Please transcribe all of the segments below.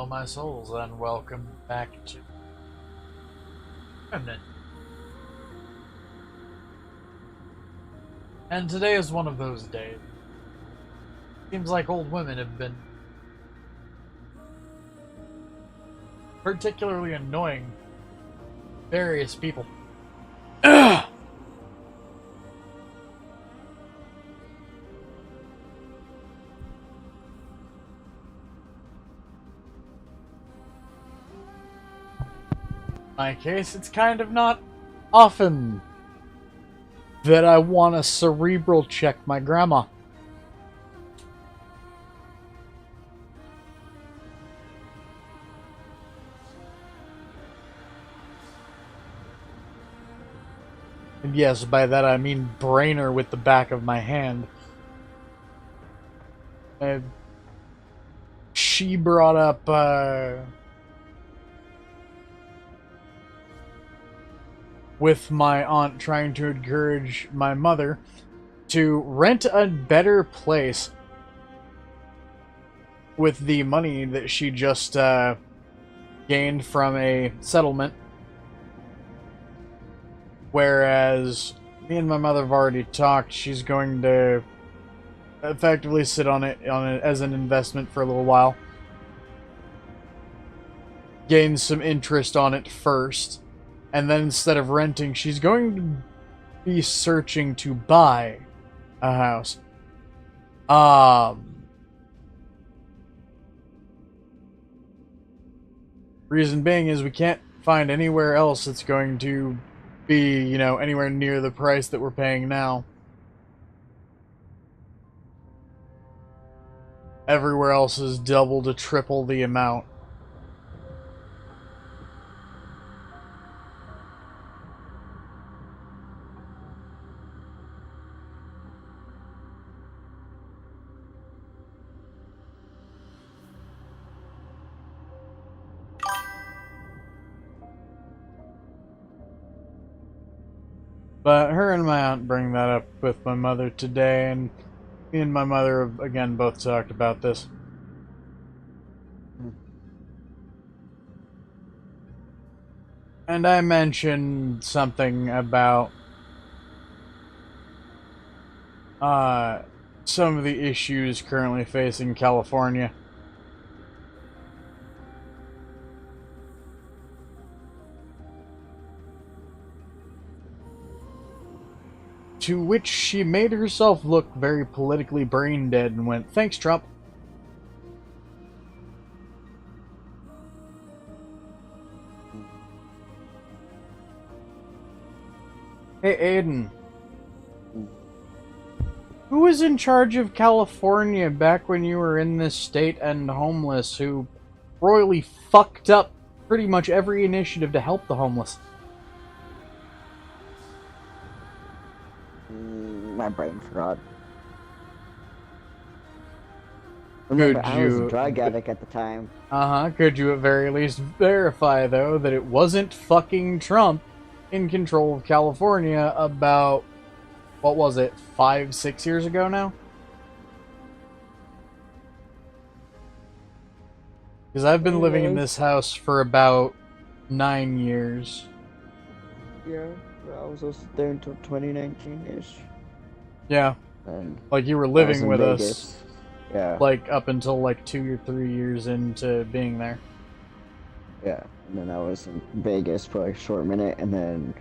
Hello, my souls, and welcome back to Remnant. And today is one of those days. Seems like old women have been particularly annoying various people. Ugh! In my case, it's kind of not often that I want to cerebral check my grandma. And yes, by that I mean brain her with the back of my hand. She brought up, with my aunt trying to encourage my mother to rent a better place with the money that she just gained from a settlement. Whereas me and my mother have already talked, she's going to effectively sit on it as an investment for a little while. Gain some interest on it first. And then instead of renting, she's going to be searching to buy a house. Reason being is we can't find anywhere else that's going to be, you know, anywhere near the price that we're paying now. Everywhere else is double to triple the amount. But her and my aunt bring that up with my mother today, and me and my mother have, again, both talked about this. And I mentioned something about some of the issues currently facing California. To which she made herself look very politically brain dead and went, "Thanks, Trump." Hey, Aiden. Who was in charge of California back when you were in this state and homeless, who royally fucked up pretty much every initiative to help the homeless? My brain forgot. Could Remember, I was you- a drug addict at the time. Could you at very least verify, though, that it wasn't fucking Trump in control of California about, what was it, 5-6 years ago now? Because I've been living in this house for about 9 years. Yeah, I was also there until 2019-ish. Yeah, And like you were I was living in with Vegas. us, Yeah, like up until like 2 or 3 years into being there. yeah. And then I was in Vegas for like a short minute, and then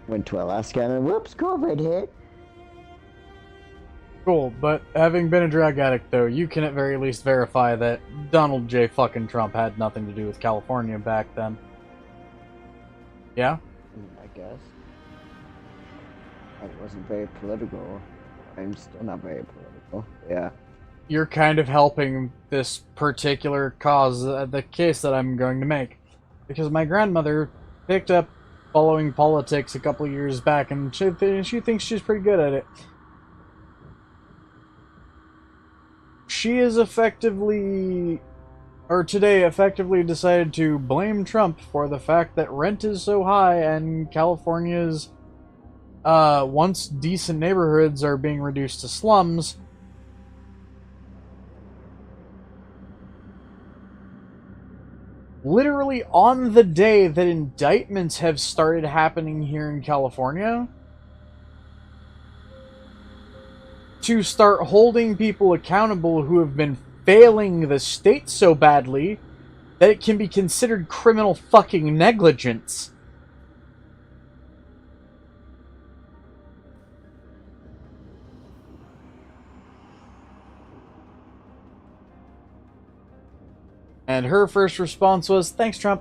went to Alaska, and then whoops, COVID hit. Cool, but having been a drug addict, though, you can at very least verify that Donald J. fucking Trump had nothing to do with California back then. Yeah? I guess. I wasn't very political. I'm still not very political. Yeah. You're kind of helping this particular cause, the case that I'm going to make. Because my grandmother picked up following politics a couple years back, and she thinks she's pretty good at it. She is effectively, or today effectively decided to blame Trump for the fact that rent is so high and California's once decent neighborhoods are being reduced to slums. literally on the day that indictments have started happening here in California, to start holding people accountable who have been failing the state so badly that it can be considered criminal fucking negligence. And her first response was, "Thanks, Trump.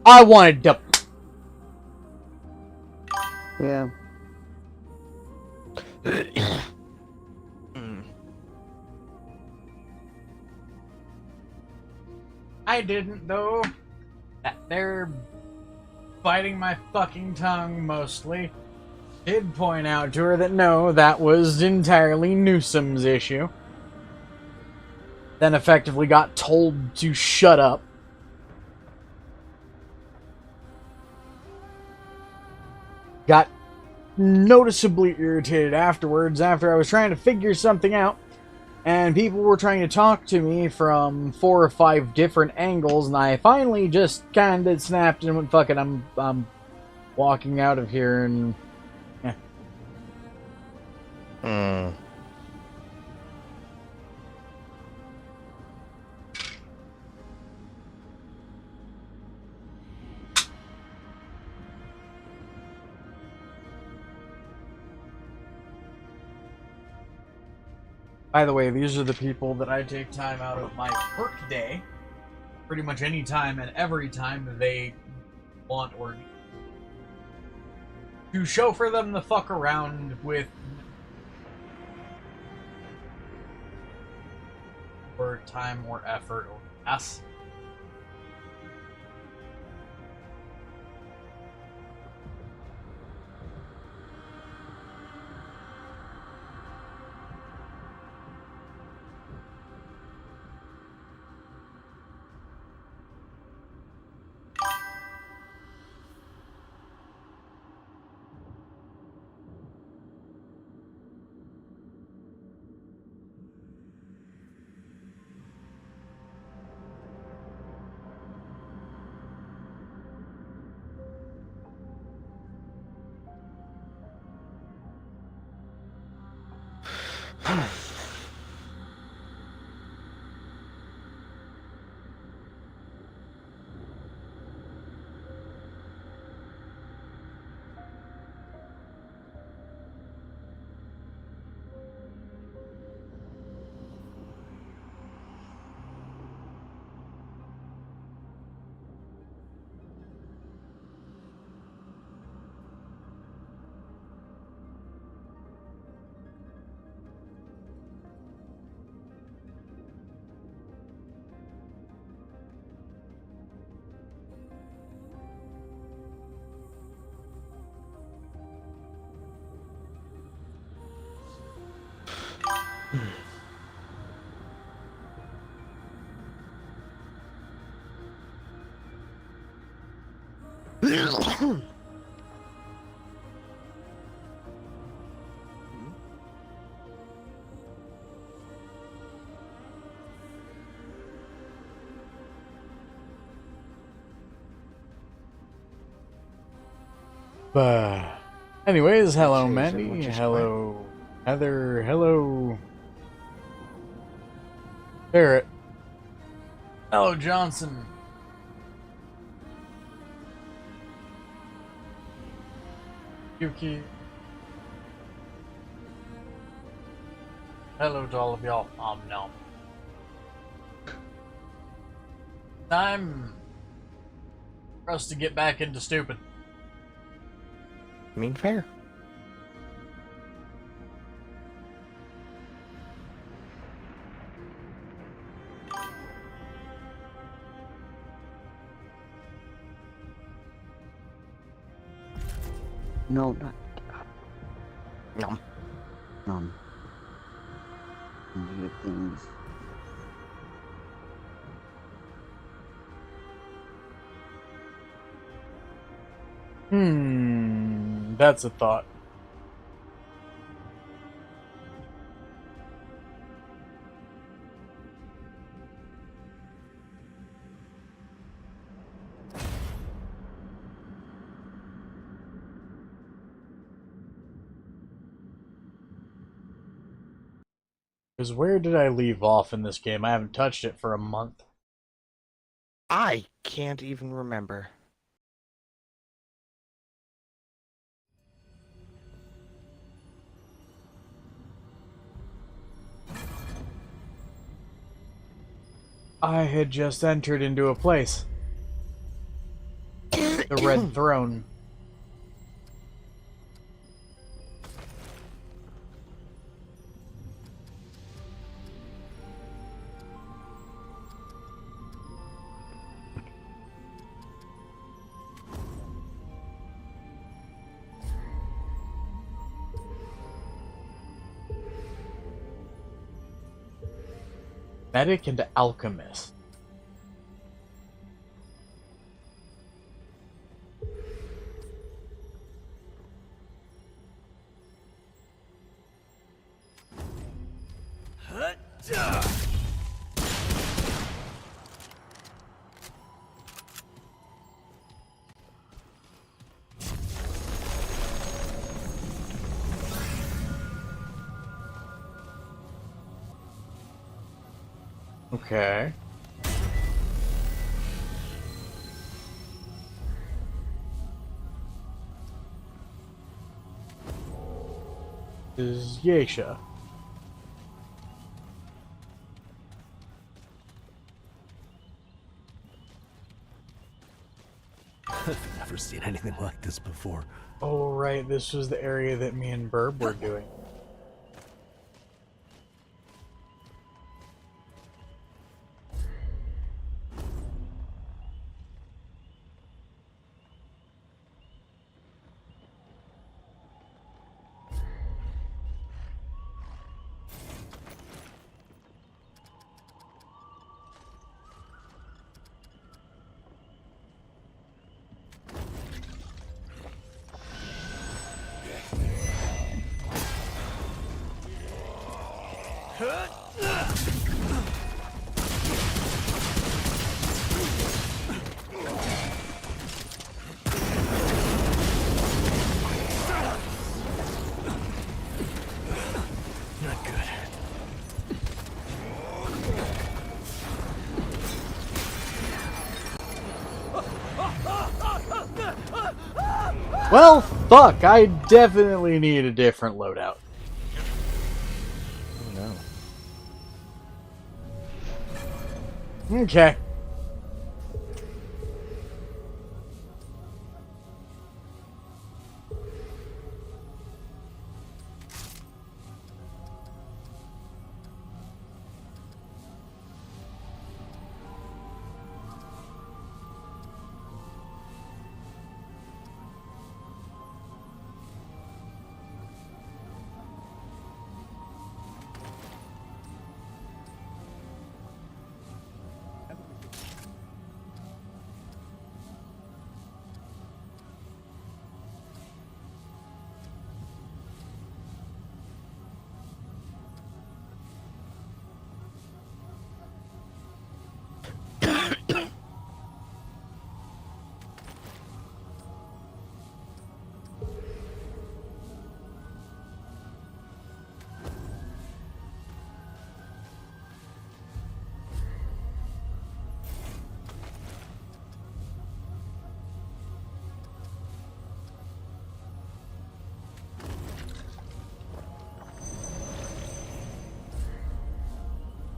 I wanted to..." Yeah. I didn't, though. They're biting my fucking tongue, mostly. Did point out to her that no, that was entirely Newsom's issue. Then effectively got told to shut up. Got noticeably irritated afterwards after I was trying to figure something out. And people were trying to talk to me from 4 or 5 different angles, and I finally just kind of snapped and went, "Fuck it, I'm walking out of here," and... yeah. By the way, these are the people that I take time out of my work day, pretty much any time and every time they want or need, to chauffeur them the fuck around with or time or effort or gas. Anyways, hello Mandy, hello Heather, hello Barrett, hello Johnson, Yuki, hello to all of y'all. No. Time for us to get back into stupid. I mean, fair. No, not. Nom. Negative things. That's a thought. Because where did I leave off in this game? I haven't touched it for a month. I can't even remember. I had just entered into a place. The Red Throne. Medic and Alchemist. Okay. This is Geisha. I've never seen anything like this before. Oh, right. This was the area that me and Burb were doing. Not good. Well, fuck. I definitely need a different loadout. Oh no. Okay.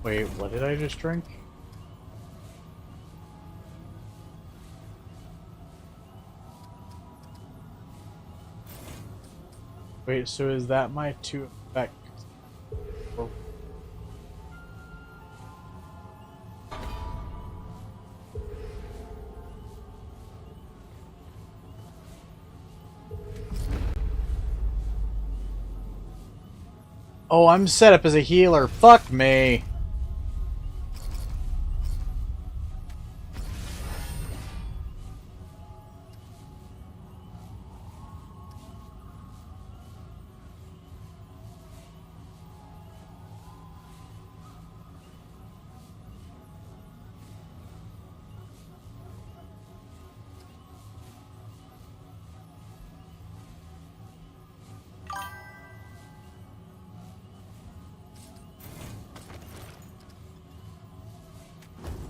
Wait, what did I just drink? Wait, so is that my two effects? Oh. Oh, I'm set up as a healer. Fuck me.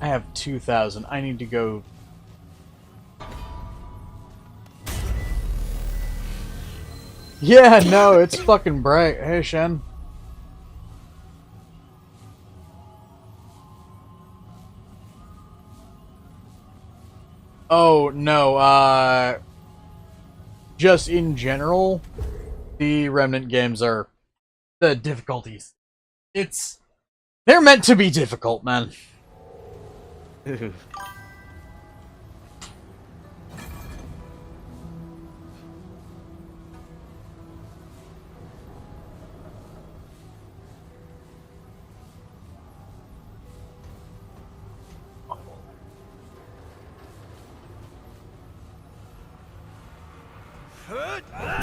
I have 2,000. I need to go. Yeah, no, it's fucking bright. Hey, Shen. Oh, no, just in general, the Remnant games are the difficulties. They're meant to be difficult, man.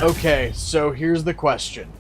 Okay, so here's the question.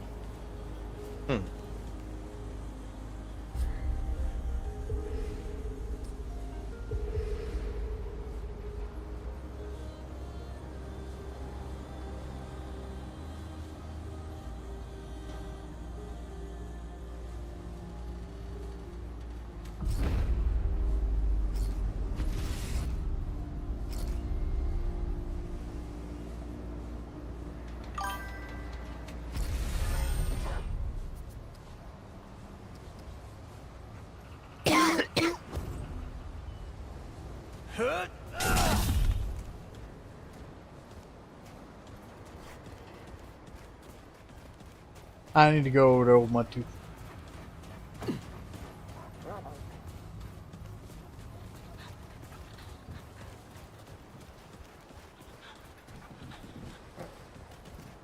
I need to go to old Mud Tooth.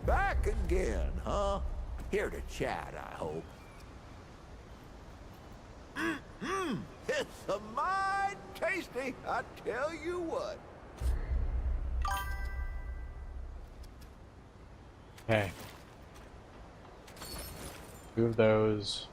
Back again, huh? Here to chat, I hope. It's a mighty tasty, I tell you what. Okay. 2 of those.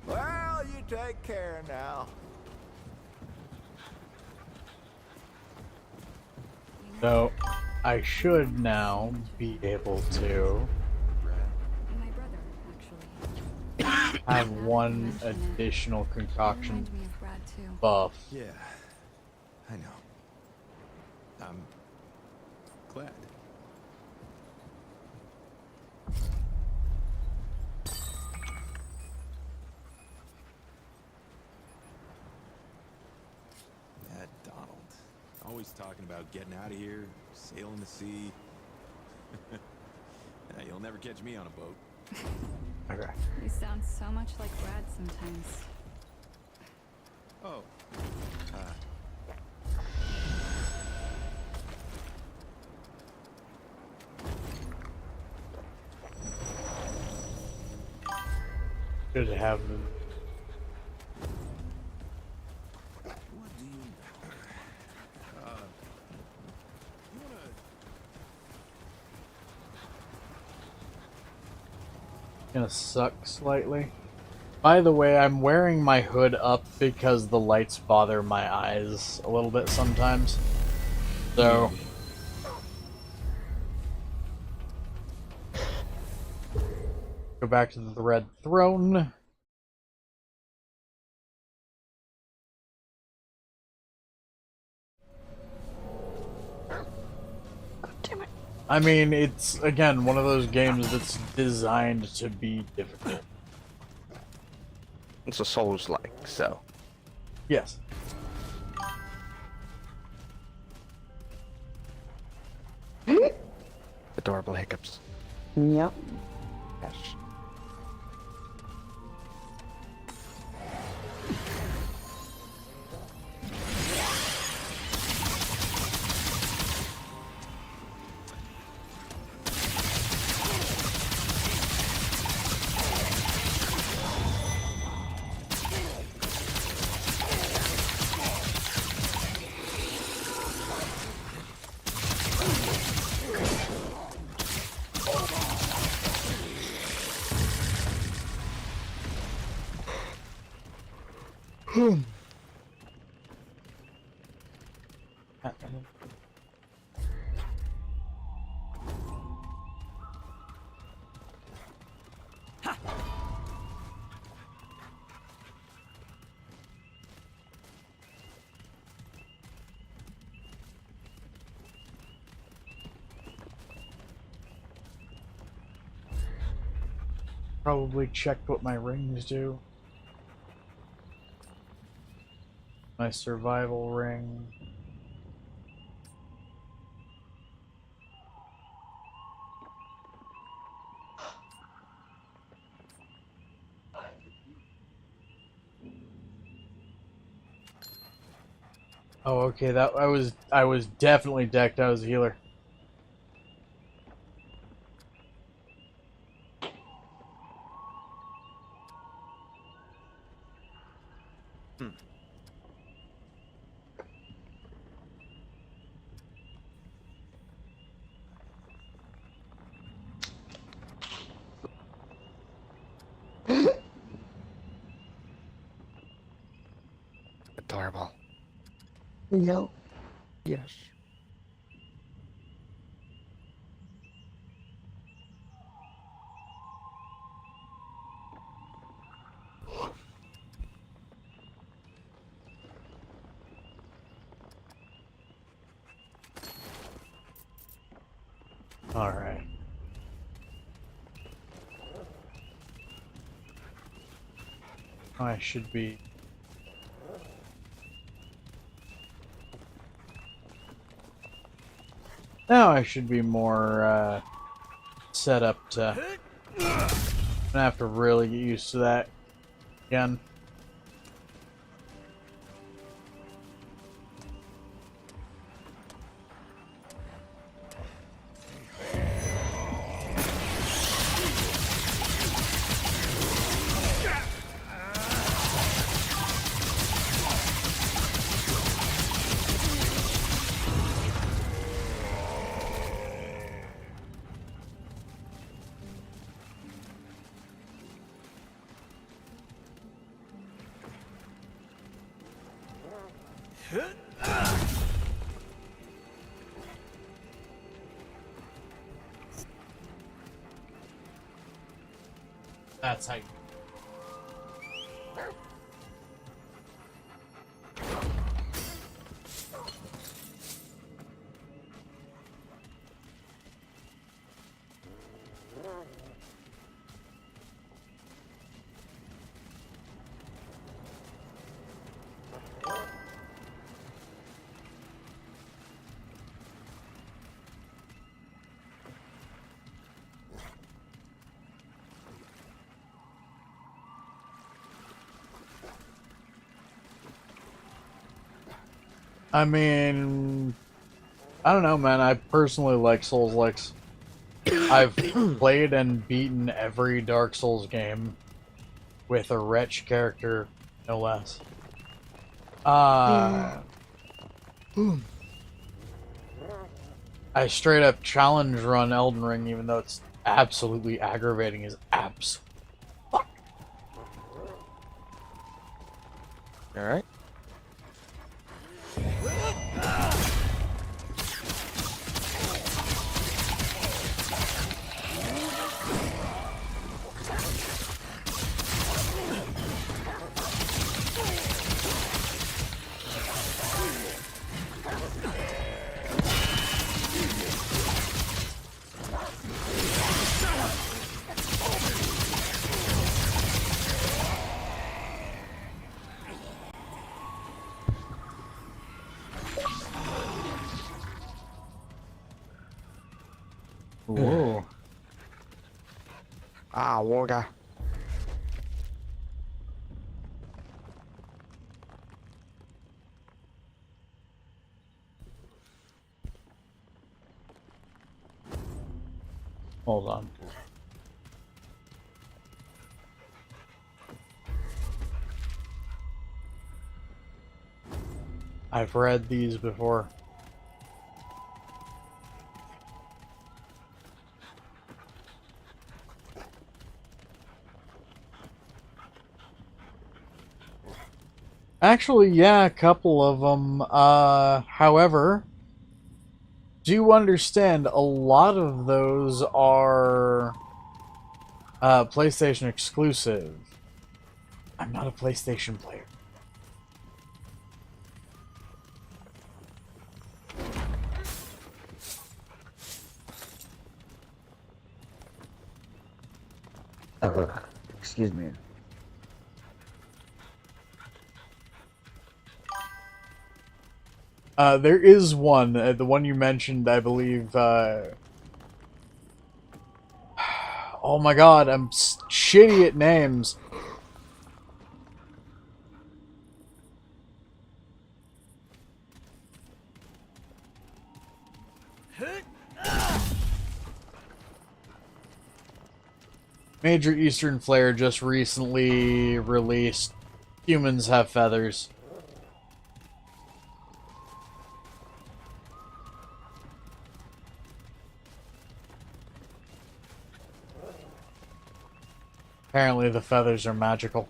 Well, you take care now. So, I should now be able to My brother, actually. have one additional concoction Reminds me of Brad too. buff. Yeah, I know. I'm glad. That Donald. Always talking about getting out of here, sailing the sea. Yeah, you'll never catch me on a boat. Okay. You sound so much like Brad sometimes. Oh. Should have them. What do you... you wanna... Gonna suck slightly. By the way, I'm wearing my hood up because the lights bother my eyes a little bit sometimes. So, go back to the Red Throne. I mean, it's, again, one of those games that's designed to be difficult. It's a Souls-like, so. Yes. Adorable hiccups. Yep. Yes. Probably checked what my rings do. My survival ring. Oh, okay. That I was definitely decked out as a healer. Adorable. Yo. Yes. All right. I should be. Now I should be more set up to. I'm gonna have to really get used to that again. That's how you. I mean, I don't know, man. I personally like Souls-likes. I've played and beaten every Dark Souls game with a wretch character, no less. I straight up challenge run Elden Ring, even though it's absolutely aggravating as abs. Fuck. All right. Whoa. Ah, Warga. Hold on. I've read these before. Actually, yeah, a couple of them. However, do understand a lot of those are PlayStation exclusive. I'm not a PlayStation player. Excuse me. There is one, the one you mentioned, I believe. Oh my god, I'm shitty at names. Major Eastern Flare just recently released Humans Have Feathers. Apparently the feathers are magical.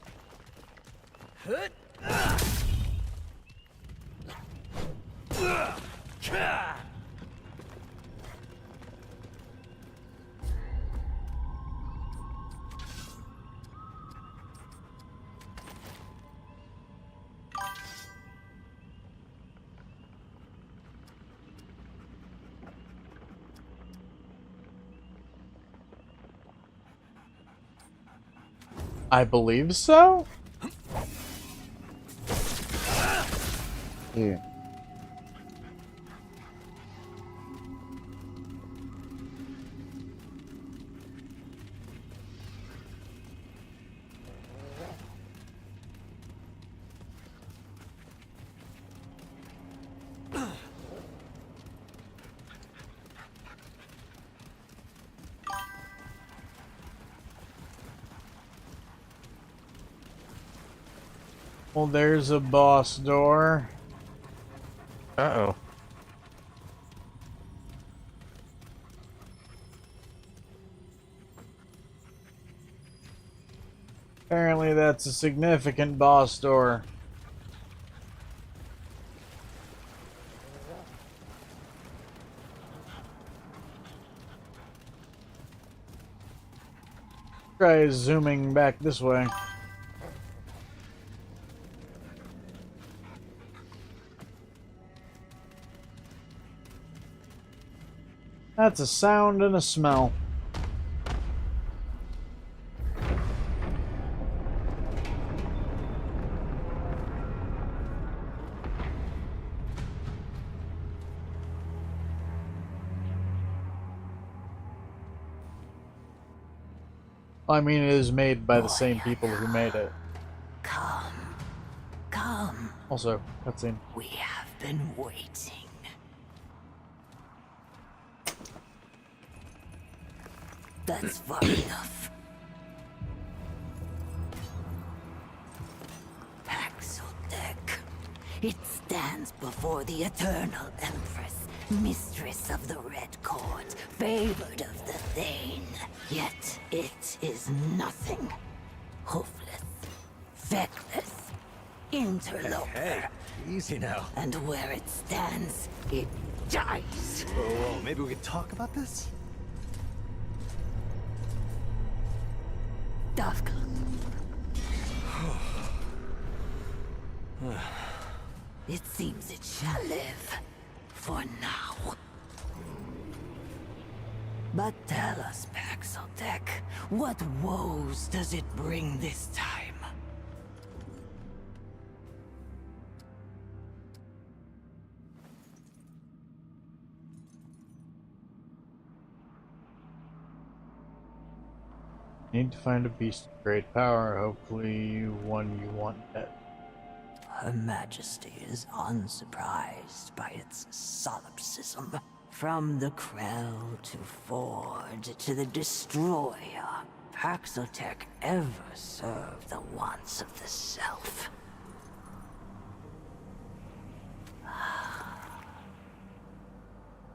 I believe so? Here. Well, there's a boss door. Uh-oh. Apparently that's a significant boss door. Try zooming back this way. That's a sound and a smell. I mean, it is made by the same people who made it. Come, come. Also, cutscene. We have been waiting. That's far enough. Paxotech. It stands before the Eternal Empress, mistress of the Red Court, favored of the Thane. Yet it is nothing. Hoofless, feckless, interloper. Hey, easy now. And where it stands, it dies. Whoa, maybe we could talk about this? Dovka. It seems it shall live. For now. But tell us, Paxotech, what woes does it bring this time? Need to find a beast of great power, hopefully one you want dead. Her Majesty is unsurprised by its solipsism. From the Krell to Ford to the Destroyer, Paxotech ever served the wants of the self.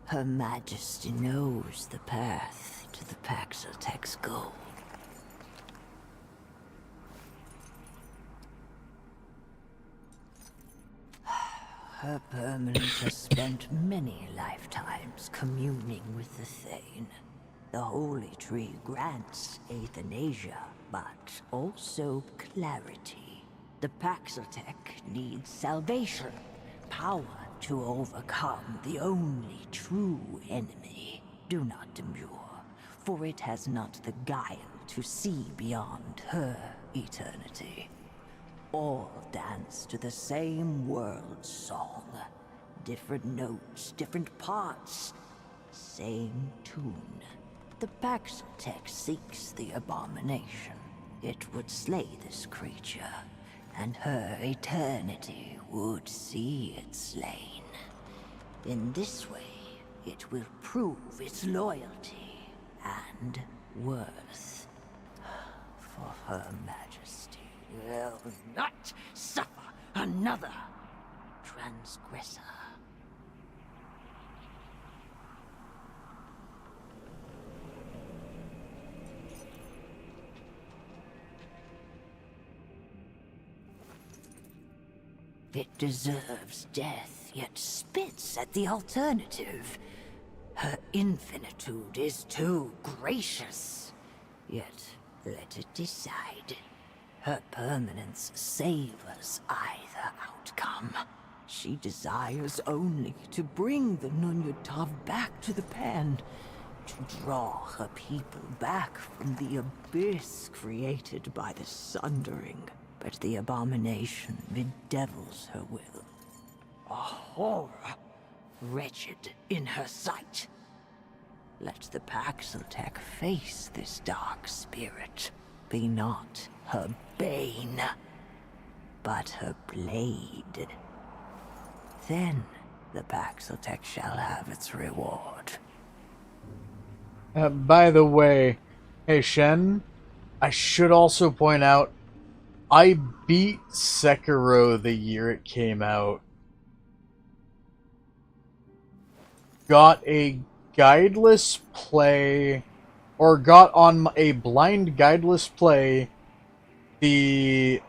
Her Majesty knows the path to the Paxotech's goal. Her permanence has spent many lifetimes communing with the Thane. The Holy Tree grants euthanasia, but also clarity. The Paxotech needs salvation, power to overcome the only true enemy. Do not demur, for it has not the guile to see beyond her eternity. All dance to the same world song. Different notes, different parts, same tune. The Paxotech seeks the abomination. It would slay this creature, and her eternity would see it slain. In this way, it will prove its loyalty and worth. For Her Majesty will not suffer another transgressor. It deserves death, yet spits at the alternative. Her infinitude is too gracious, yet let it decide. Her permanence savors either outcome. She desires only to bring the Nunyatav back to the pan, to draw her people back from the abyss created by the Sundering. But the abomination bedevils her will. A horror, wretched in her sight. Let the Paxotech face this dark spirit. Be not her bane, but her blade. Then the Paxotech shall have its reward. By the way, hey Shen, I should also point out, I beat Sekiro the year it came out. Got a guideless play, or got on a blind guideless play, I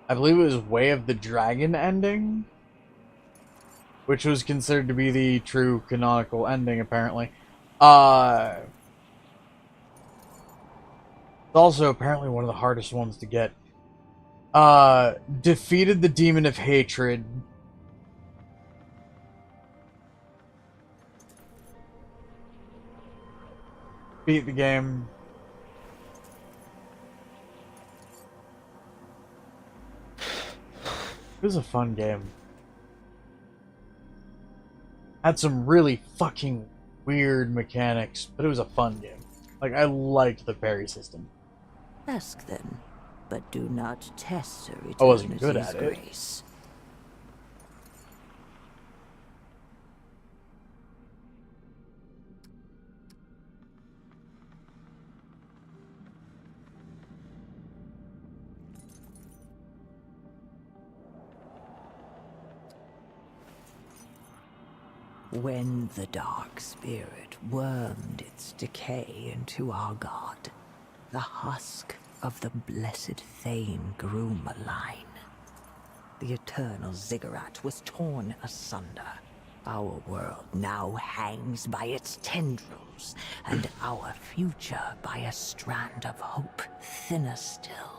believe it was Way of the Dragon ending, which was considered to be the true canonical ending, apparently. It's also apparently one of the hardest ones to get. Defeated the Demon of Hatred. Beat the game. It was a fun game. Had some really fucking weird mechanics, but it was a fun game. Like, I liked the parry system. Ask then, but do not test her I wasn't good eternity's at it. grace. When the dark spirit wormed its decay into our god, the husk of the blessed Thane grew malign. The eternal ziggurat was torn asunder. Our world now hangs by its tendrils, and our future by a strand of hope thinner still.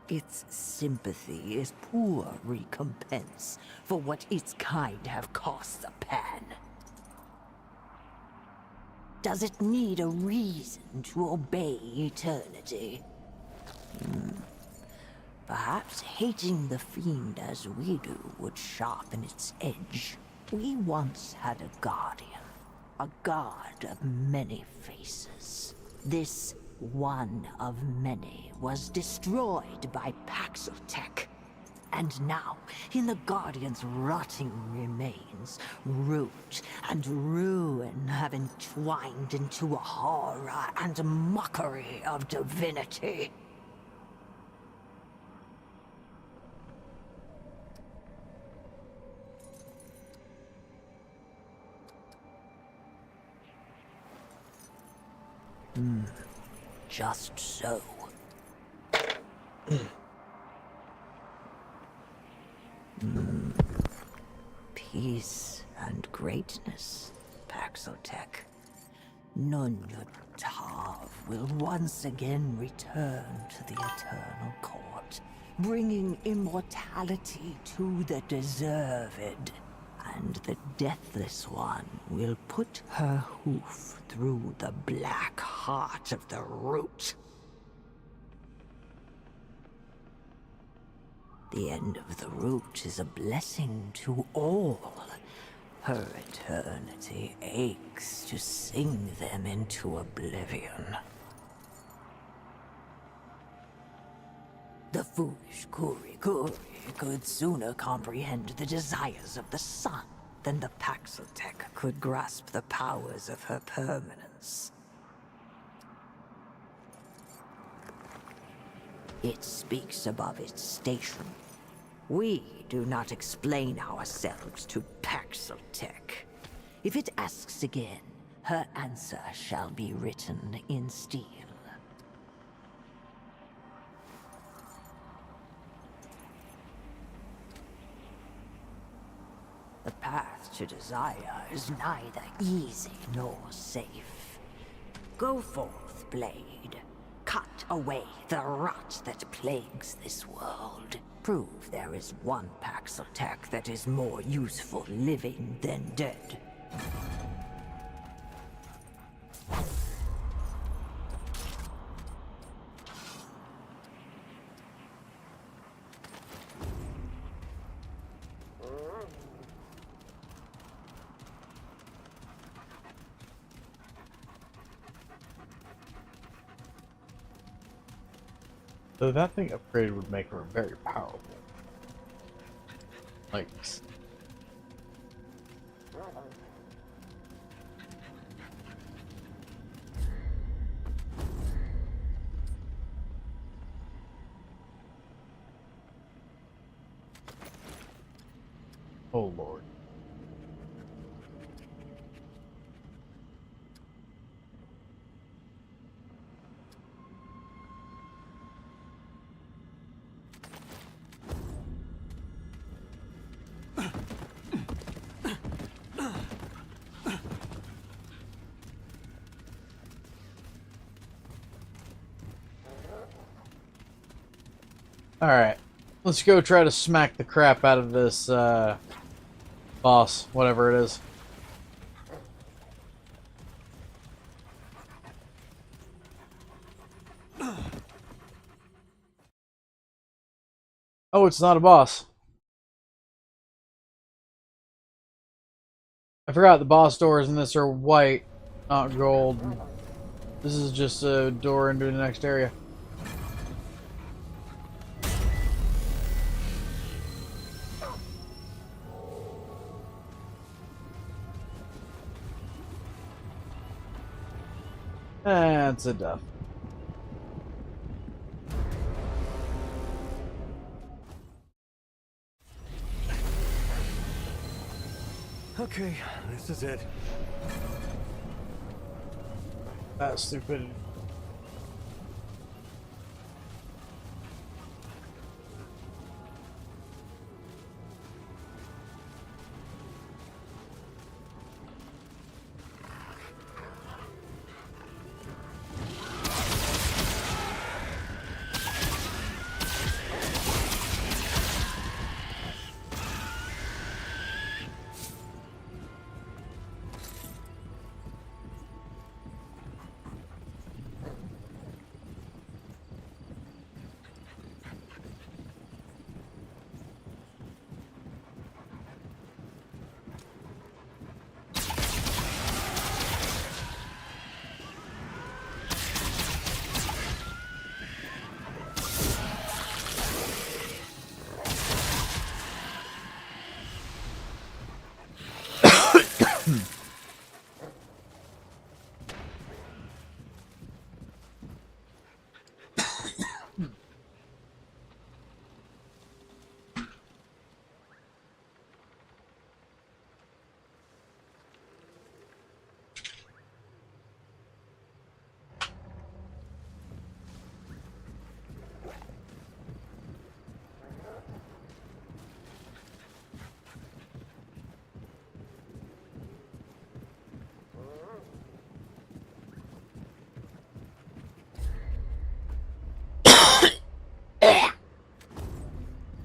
Its sympathy is poor recompense for what its kind have cost the pan. Does it need a reason to obey eternity? Perhaps hating the fiend as we do would sharpen its edge. We once had a guardian, a god of many faces. This one of many was destroyed by Paxotech. And now, in the Guardian's rotting remains, root and ruin have entwined into a horror and mockery of divinity. Just so. peace and greatness, Paxotech. Nunyut Tav will once again return to the Eternal Court, bringing immortality to the deserved. And the Deathless One will put her hoof through the black heart of the root. The end of the root is a blessing to all. Her eternity aches to sing them into oblivion. The foolish Kuri could sooner comprehend the desires of the sun than the Paxotech could grasp the powers of her permanence. It speaks above its station. We do not explain ourselves to Paxotech. If it asks again, her answer shall be written in steel. The path to desire is neither easy nor safe. Go forth, Blade. Cut away the rot that plagues this world. Prove there is one Paxotech that is more useful living than dead. So that thing upgraded would make her very powerful. Like, oh Lord. Alright, let's go try to smack the crap out of this, boss, whatever it is. Oh, it's not a boss. I forgot the boss doors in this are white, not gold. This is just a door into the next area. That's enough. Okay, this is it. That's stupid.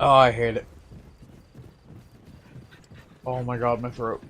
Oh, I hate it. Oh my god, my throat.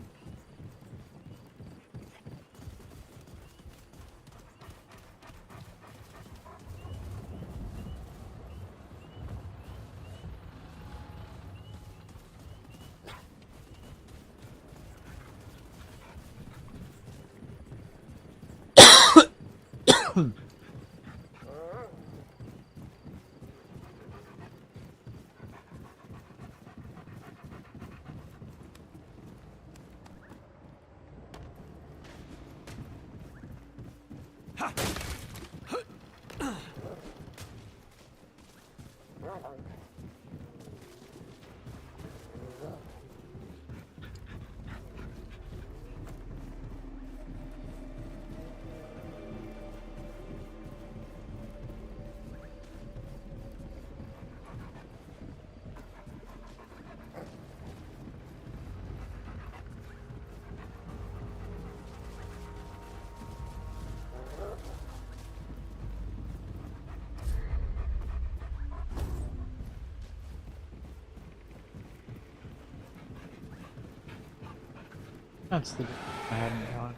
That's the I hadn't gone.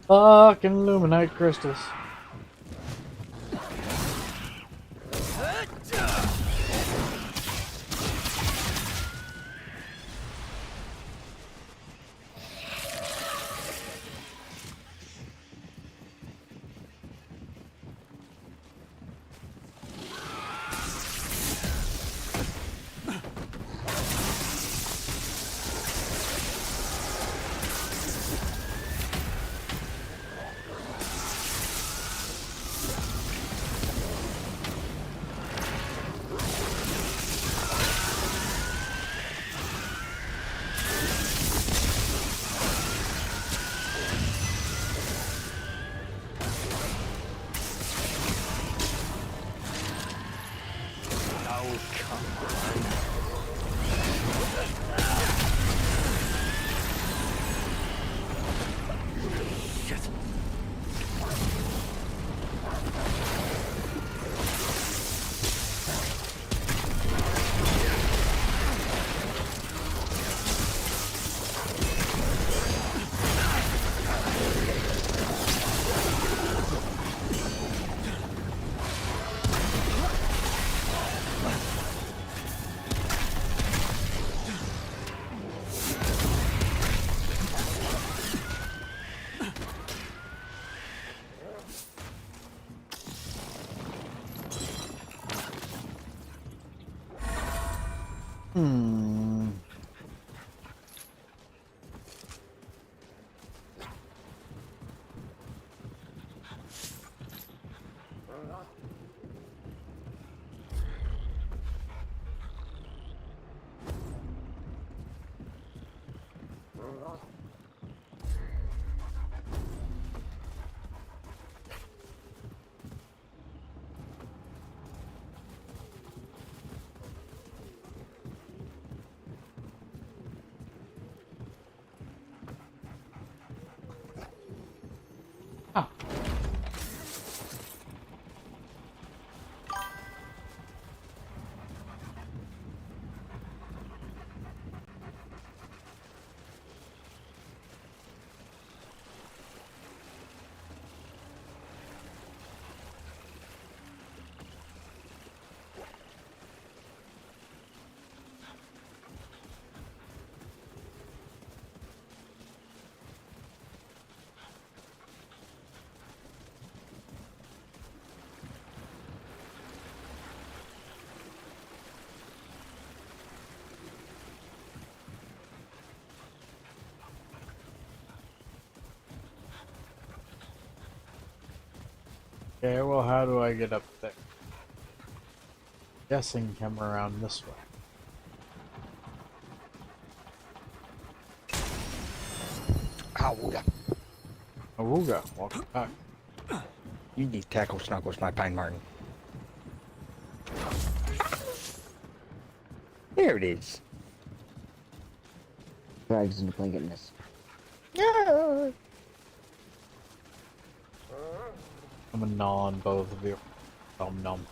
Fucking Luminite crystals. Hmm. Okay, well, how do I get up there? Guessing come around this way. Ow. Awooga, welcome back. You need tackle snuggles, my pine martin. There it is. Drags into blanket nest. Yeah. I'm gonna gnaw on both of you. Nom nom.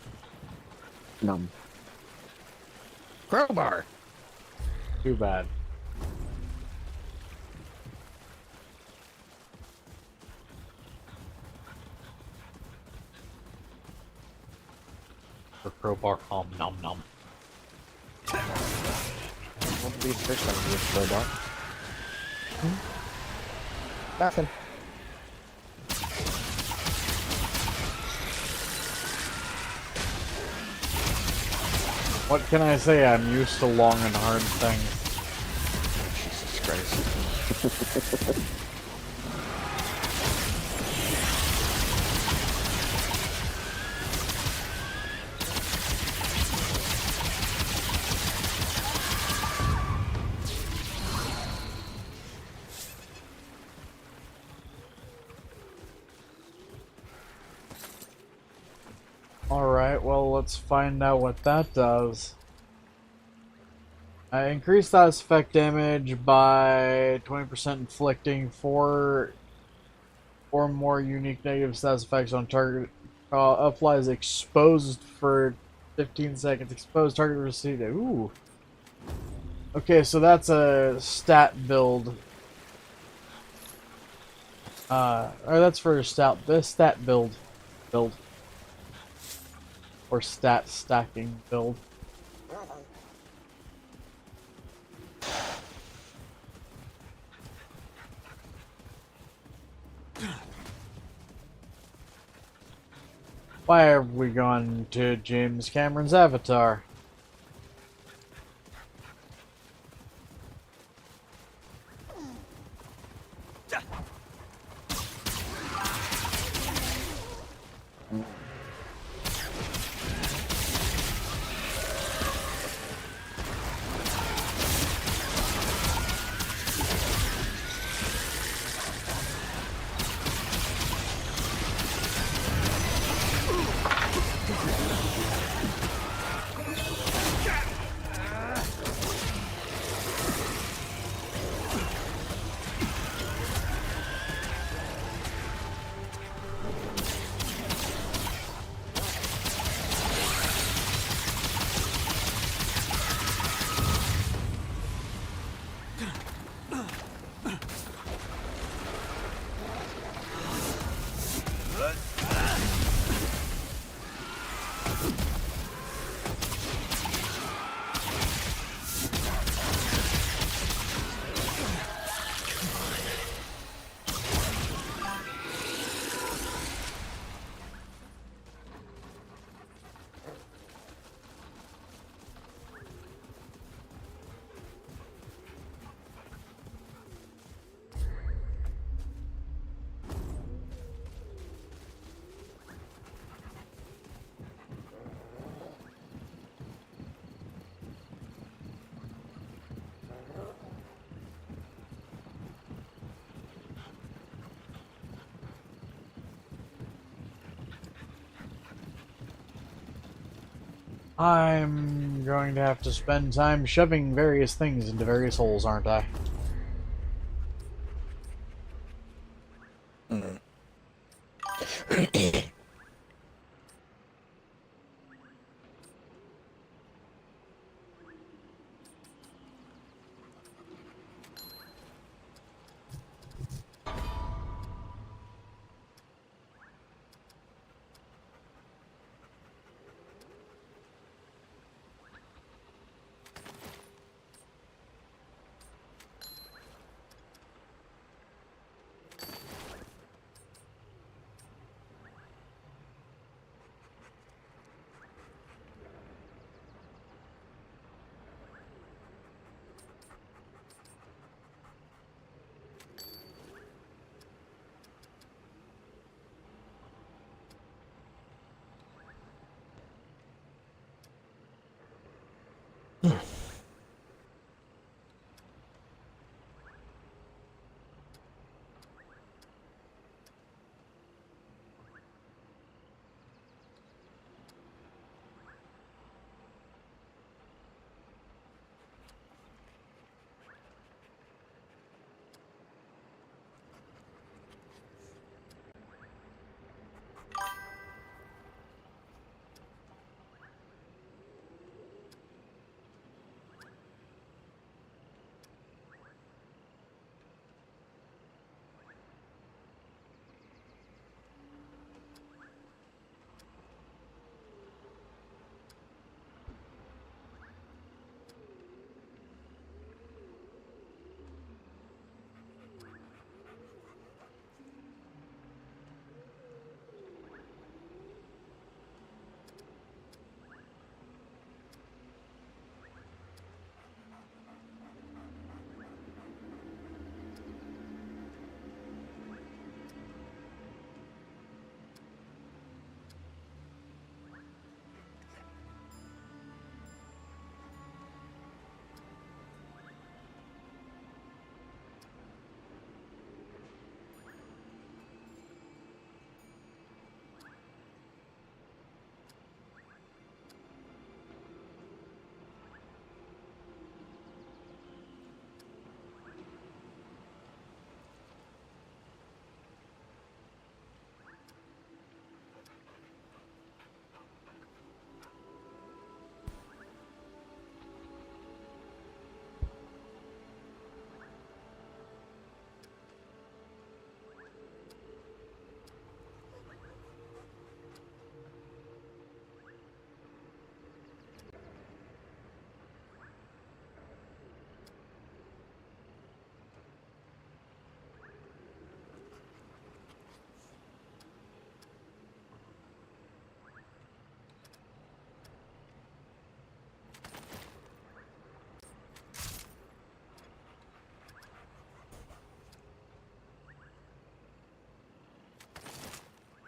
Numb. Crowbar. Too bad. For crowbar, nom nom. Won't be the first time you use crowbar. Nothing. What can I say? I'm used to long and hard things. Jesus Christ. Alright, well, let's find out what that does. I increase status effect damage by 20%, inflicting four or more unique negative status effects on target. Applies exposed for 15 seconds. Exposed target received. Ooh. Okay, so that's a stat build. Or that's for this stat build. Or stat stacking build. Why have we gone to James Cameron's Avatar? I'm going to have to spend time shoving various things into various holes, aren't I?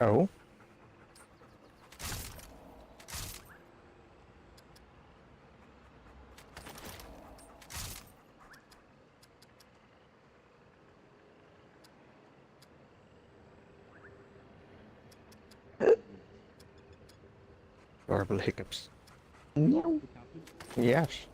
Oh. Horrible hiccups. No. Yes.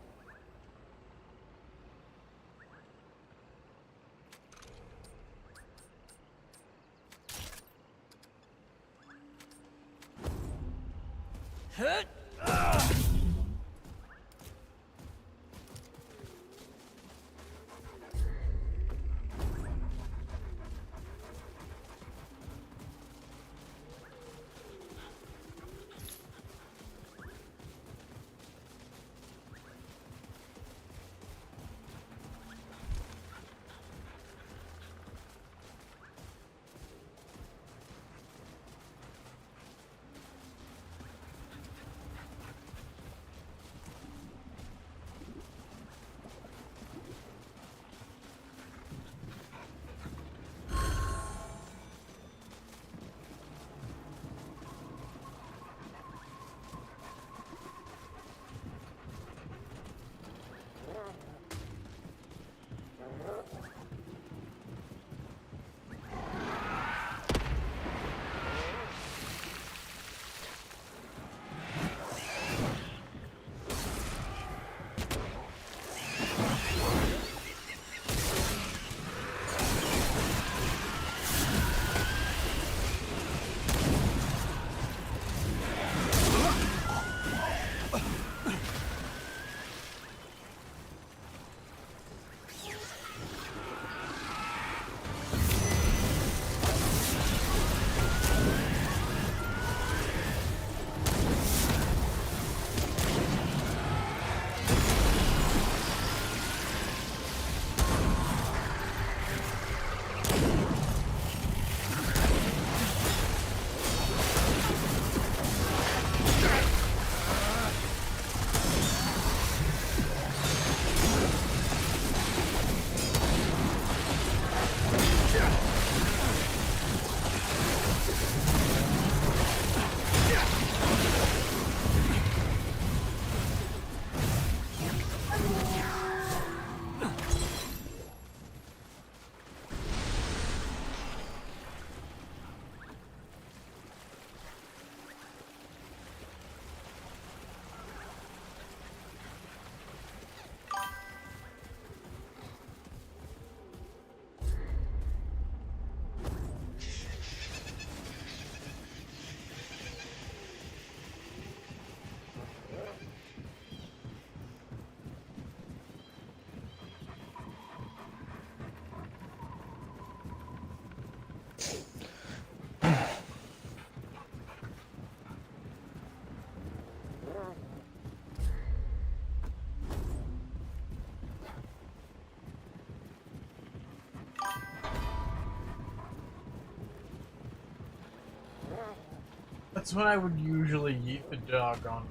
That's when I would usually yeet the dog on.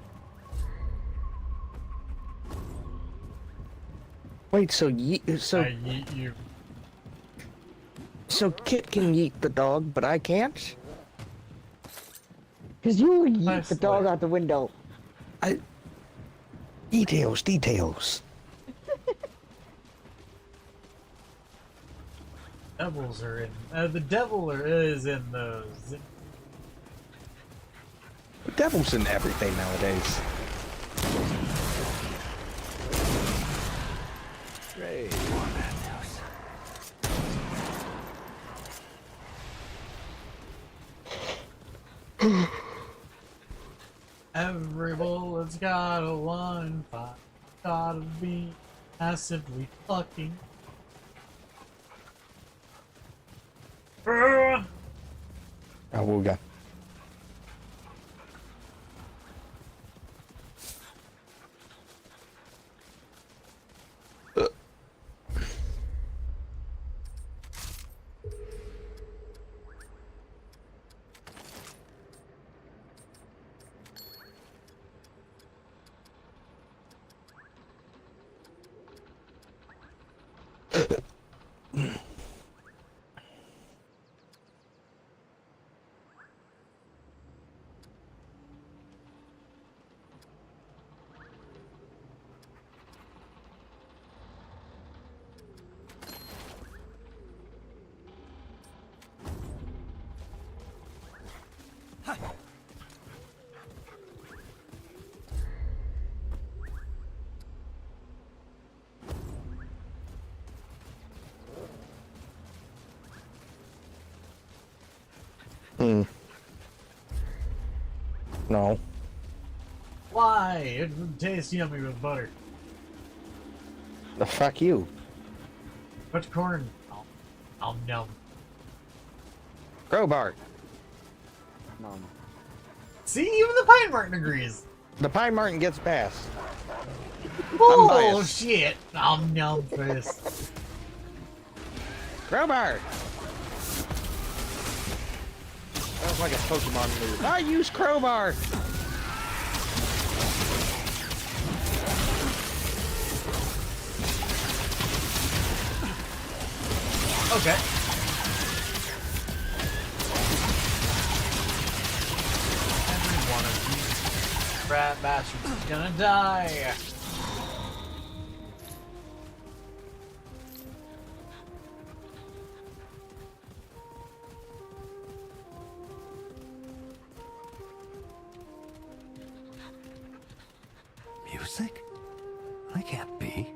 Wait, so I yeet you. so Kit can yeet the dog, but I can't? Because you yeet the Precisely. dog out the window. Details. Devils are in. The devil is in those. The devil's in everything nowadays. Great. Every bullet's got a 1-5. Gotta be massively fucking. Awooga. No. Why? It would taste yummy with butter. The fuck you. But corn. I'll no. Crowbar. Mom. See, even the Pine Martin agrees. The Pine Martin gets passed. Oh biased. shit! Nom nom face. Crowbar. That was like a Pokemon move. I use crowbar. Okay. Every one of these rat bastards is gonna die. Music? I can't be.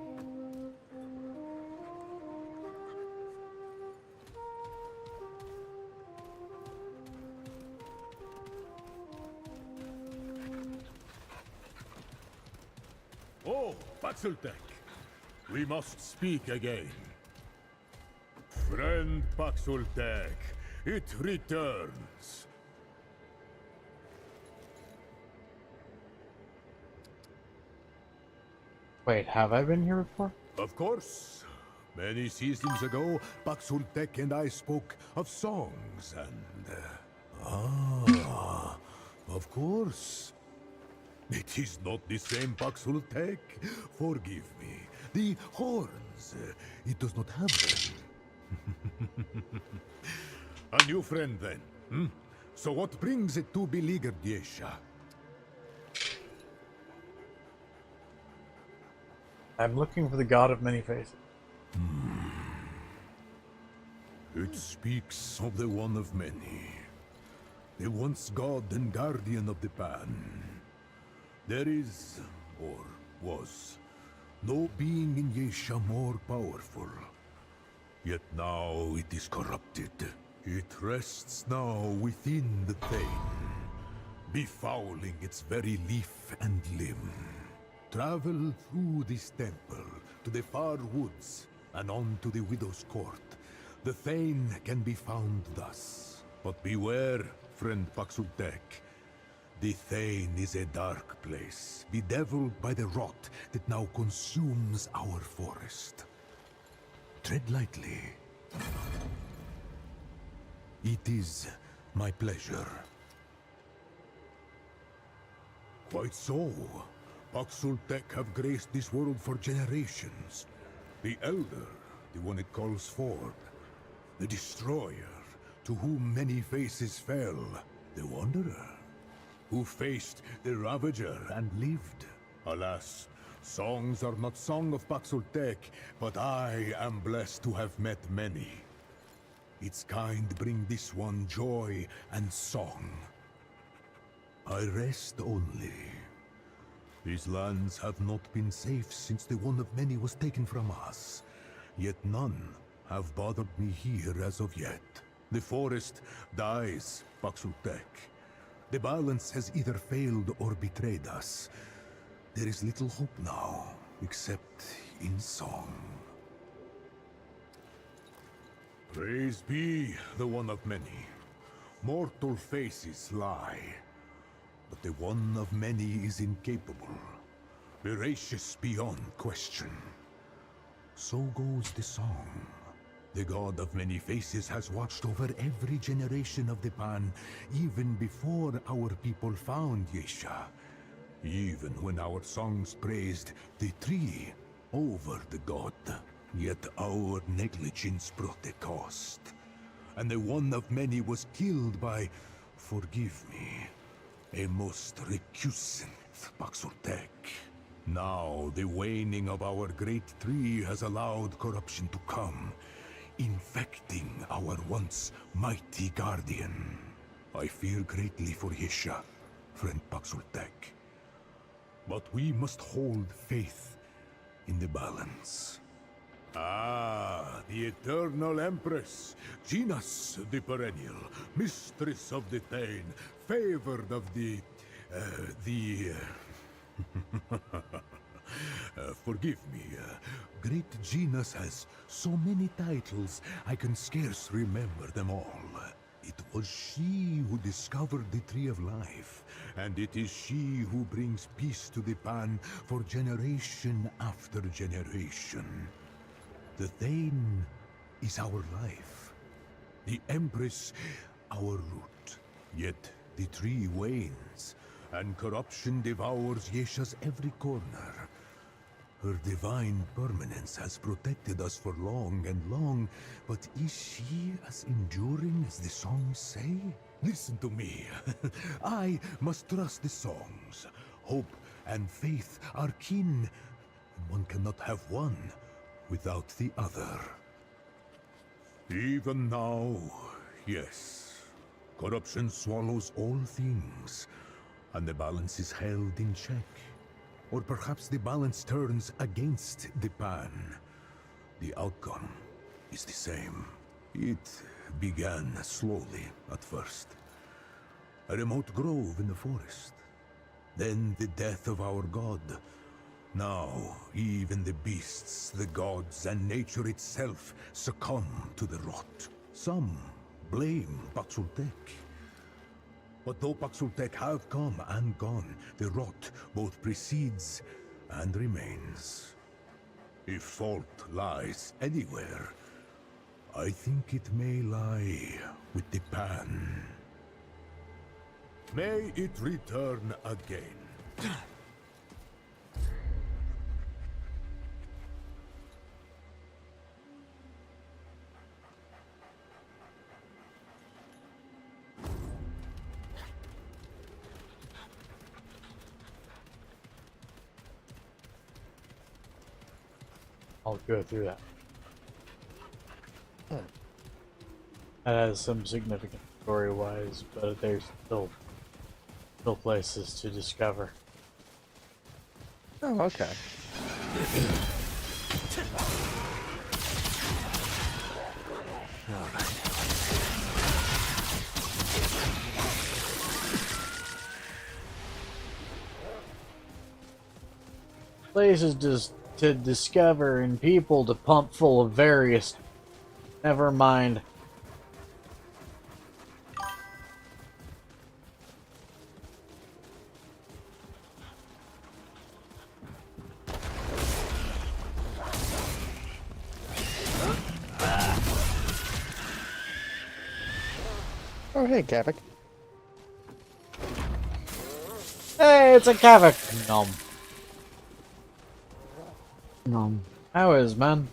Oh, Paxultek, we must speak again. Friend Paxultek, it returns. Wait, have I been here before? Of course. Many seasons ago, Paxultek and I spoke of songs and... of course. It is not the same Paxultek. Forgive me. The horns, it does not have them. A new friend then, hmm? So what brings it to beleaguered Yesha? I'm looking for the God of Many Faces. It speaks of the one of many. The once god and guardian of the Pan. There is, or was, no being in Yesha more powerful. Yet now it is corrupted. It rests now within the Thane, befouling its very leaf and limb. Travel through this temple to the far woods and on to the Widow's Court. The Thane can be found thus. But beware, friend Paxultek. The Thane is a dark place, bedeviled by the rot that now consumes our forest. Tread lightly. It is my pleasure. Quite so. Paxultek have graced this world for generations. The Elder, the one it calls forth. The Destroyer, to whom many faces fell. The Wanderer, who faced the Ravager and lived. Alas, songs are not song of Paxultek, but I am blessed to have met many. Its kind bring this one joy and song. I rest only. These lands have not been safe since the one of many was taken from us. Yet none have bothered me here as of yet. The forest dies, Paxultek. The balance has either failed or betrayed us. There is little hope now, except in song. Praise be the one of many. Mortal faces lie, but the one of many is incapable, veracious beyond question. So goes the song. The god of many faces has watched over every generation of the Pan, even before our people found Yesha. Even when our songs praised the tree over the god. Yet our negligence brought a cost. And the one of many was killed by, forgive me, a most recusant Paxultek. Now the waning of our great tree has allowed corruption to come, infecting our once mighty guardian. I fear greatly for Yesha, friend Paxultek. But we must hold faith in the balance. Ah, the Eternal Empress, Genas the Perennial, Mistress of the Thane, favored of the The... forgive me. Great Genus has so many titles, I can scarce remember them all. It was she who discovered the Tree of Life, and it is she who brings peace to the Pan for generation after generation. The Thane is our life. The Empress, our root. Yet the tree wanes, and corruption devours Yesha's every corner. Her divine permanence has protected us for long and long, but is she as enduring as the songs say? Listen to me. I must trust the songs. Hope and faith are kin, and one cannot have one without the other. Even now, yes. Corruption swallows all things, and the balance is held in check. Or perhaps the balance turns against the Pan. The outcome is the same. It began slowly at first. A remote grove in the forest. Then the death of our god. Now, even the beasts, the gods, and nature itself succumb to the rot. Some blame Paxultek. But though Paxultek have come and gone, the rot both precedes and remains. If fault lies anywhere, I think it may lie with the Pan. May it return again. I'll go through that. That has some significance story-wise, but there's still places to discover. Oh, okay. Places just to discover and people to pump full of various... Never mind. Oh, hey, Kavik. Hey, it's a Kavik! Nom. No. How is, man?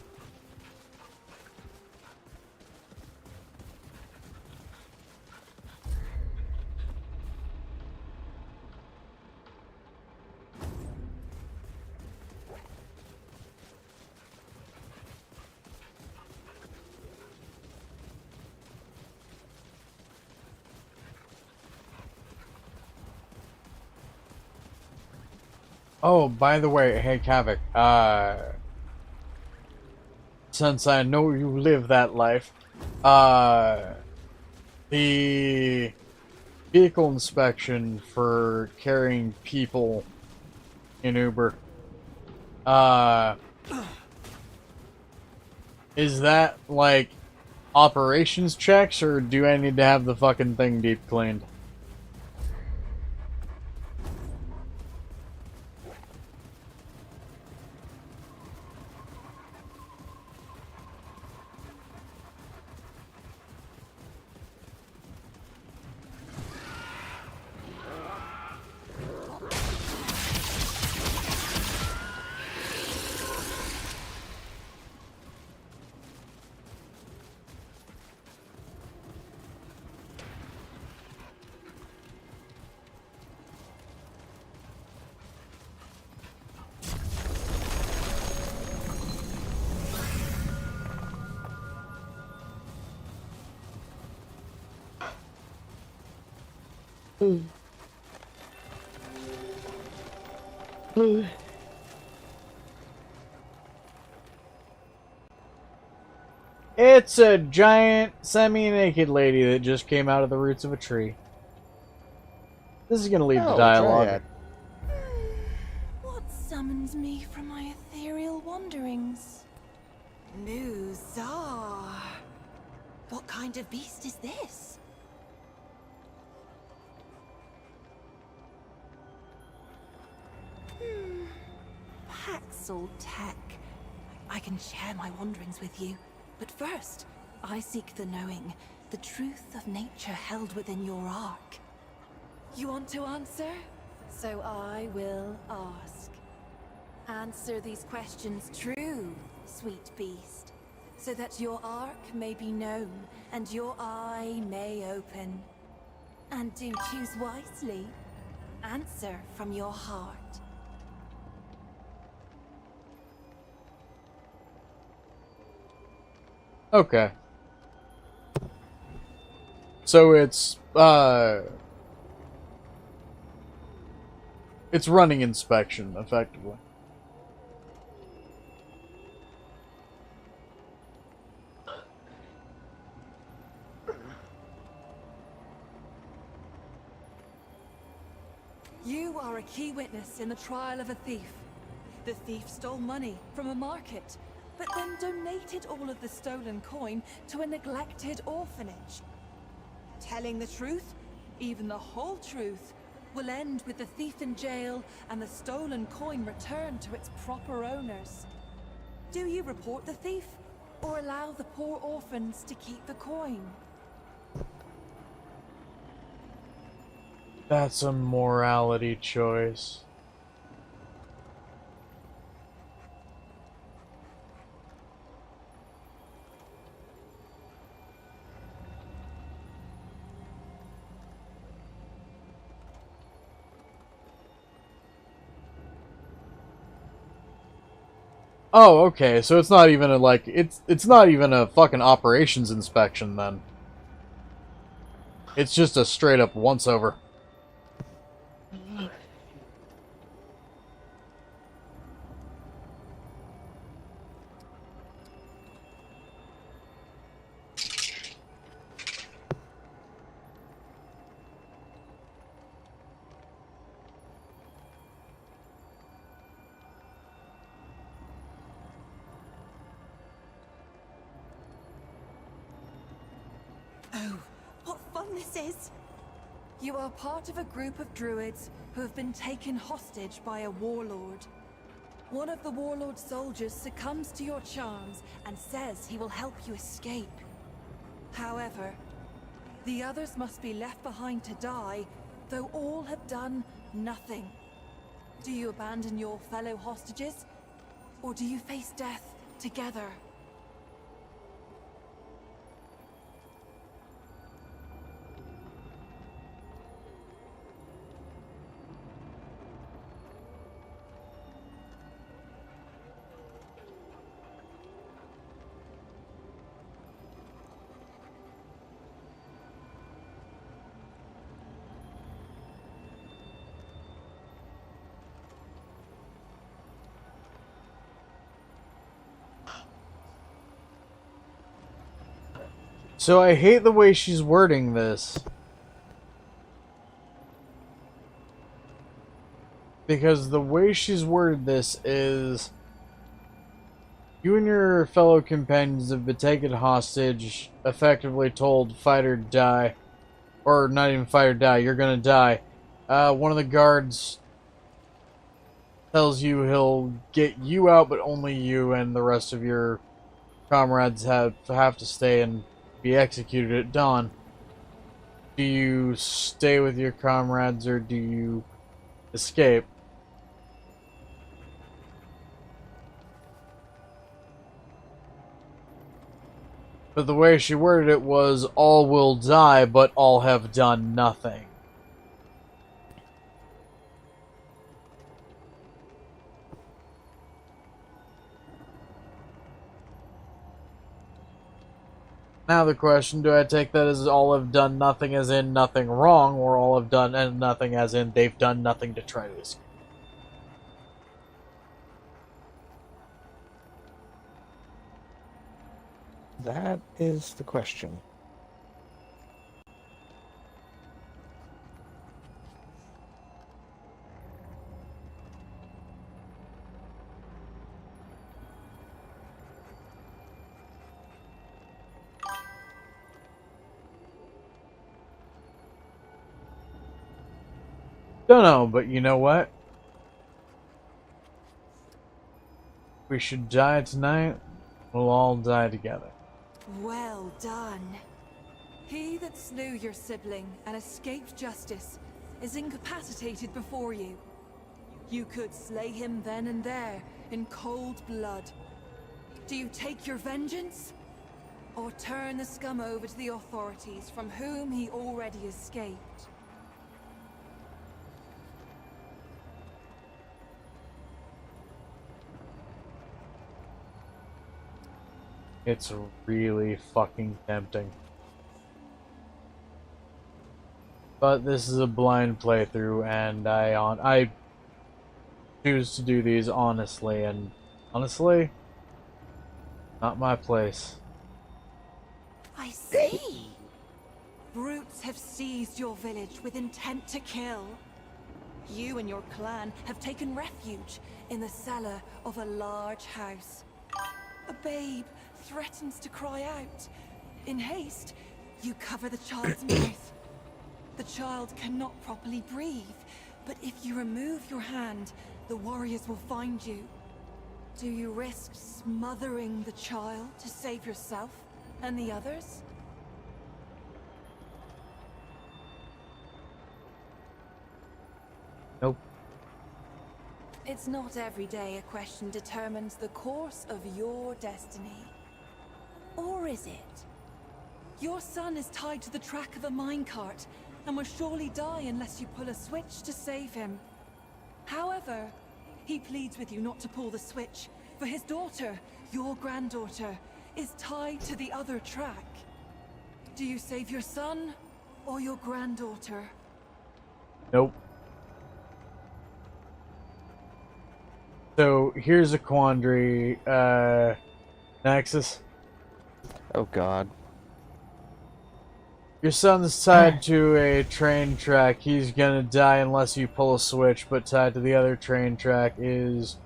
Oh, by the way, hey Kavik, since I know you live that life, the vehicle inspection for carrying people in Uber, is that like operations checks, or do I need to have the fucking thing deep cleaned? It's a giant semi-naked lady that just came out of the roots of a tree. This is gonna lead to Oh, dialogue. Dryad. What summons me from my ethereal wanderings? Muzar. What kind of beast is this? Paxel Tech. I can share my wanderings with you. But first, I seek the knowing, the truth of nature held within your ark. You want to answer? So I will ask. Answer these questions true, sweet beast, so that your ark may be known and your eye may open. And do choose wisely. Answer from your heart. Okay. So it's running inspection, effectively. You are a key witness in the trial of a thief. The thief stole money from a market, but then donated all of the stolen coin to a neglected orphanage. Telling the truth, even the whole truth, will end with the thief in jail and the stolen coin returned to its proper owners. Do you report the thief, or allow the poor orphans to keep the coin? That's a morality choice. Oh, okay. So it's not even a it's not even a fucking operations inspection then. It's just a straight up once over. Oh, what fun this is! You are part of a group of druids who have been taken hostage by a warlord. One of the warlord's soldiers succumbs to your charms and says he will help you escape. However, the others must be left behind to die, though all have done nothing. Do you abandon your fellow hostages, or do you face death together? So I hate the way she's wording this. Because the way she's worded this is... You and your fellow companions have been taken hostage, effectively told, fight or die. Or not even fight or die, you're gonna die. One of the guards tells you he'll get you out, but only you and the rest of your comrades have to stay and be executed at dawn. Do you stay with your comrades or do you escape? But the way she worded it was, all will die, but all have done nothing. Now the question, do I take that as all have done nothing as in nothing wrong, or all have done and nothing as in they've done nothing to try to escape? That is the question. Don't know, but you know what? We should die tonight. We'll all die together. Well done. He that slew your sibling and escaped justice is incapacitated before you. You could slay him then and there, in cold blood. Do you take your vengeance? Or turn the scum over to the authorities from whom he already escaped? It's really fucking tempting. But this is a blind playthrough, and I choose to do these honestly, and honestly, not my place. I see. Brutes have seized your village with intent to kill. You and your clan have taken refuge in the cellar of a large house. A babe threatens to cry out. In haste, you cover the child's mouth. The child cannot properly breathe, but if you remove your hand, the warriors will find you. Do you risk smothering the child to save yourself and the others? Nope. It's not every day a question determines the course of your destiny. Or is it? Your son is tied to the track of a minecart and will surely die unless you pull a switch to save him. However, he pleads with you not to pull the switch, for his daughter, your granddaughter, is tied to the other track. Do you save your son or your granddaughter? Nope. So here's a quandary, Nexus. Oh God. Your son's tied to a train track. He's gonna die unless you pull a switch, but tied to the other train track is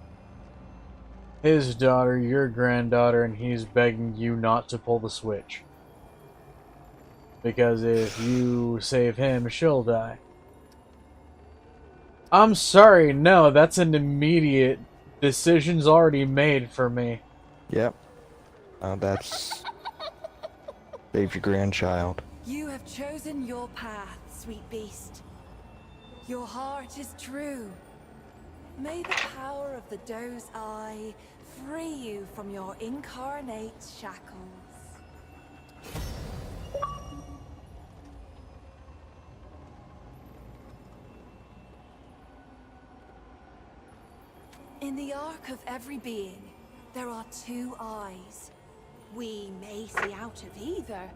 his daughter, your granddaughter, and he's begging you not to pull the switch. Because if you save him, she'll die. I'm sorry, no, that's an immediate decision's already made for me. Yep. That's... Save your grandchild. You have chosen your path, sweet beast. Your heart is true. May the power of the doe's eye free you from your incarnate shackles. In the arc of every being, there are two eyes. We may see out of either,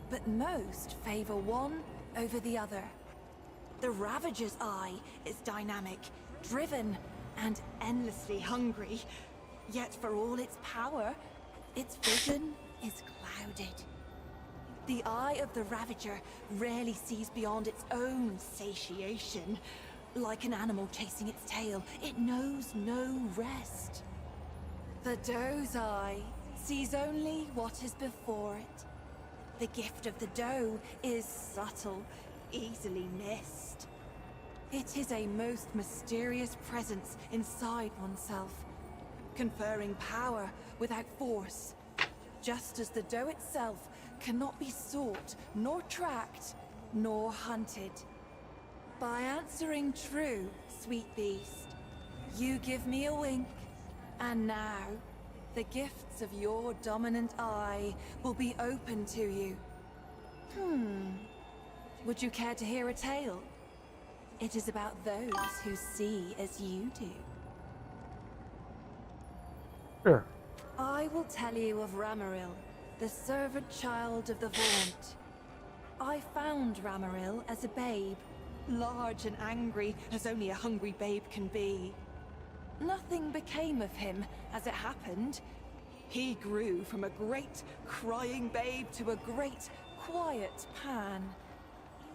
but most favor one over the other. The Ravager's eye is dynamic, driven, and endlessly hungry. Yet for all its power, its vision is clouded. The eye of the Ravager rarely sees beyond its own satiation. Like an animal chasing its tail, it knows no rest. The doe's eye sees only what is before it. The gift of the doe is subtle, easily missed. It is a most mysterious presence inside oneself, conferring power without force, just as the doe itself cannot be sought, nor tracked, nor hunted. By answering true, sweet beast, you give me a wink, and now the gifts of your dominant eye will be open to you. Would you care to hear a tale? It is about those who see as you do. Sure. I will tell you of Ramaril, the servant child of the Vaunt. I found Ramaril as a babe, large and angry as only a hungry babe can be. Nothing became of him, as it happened. He grew from a great, crying babe to a great, quiet Pan.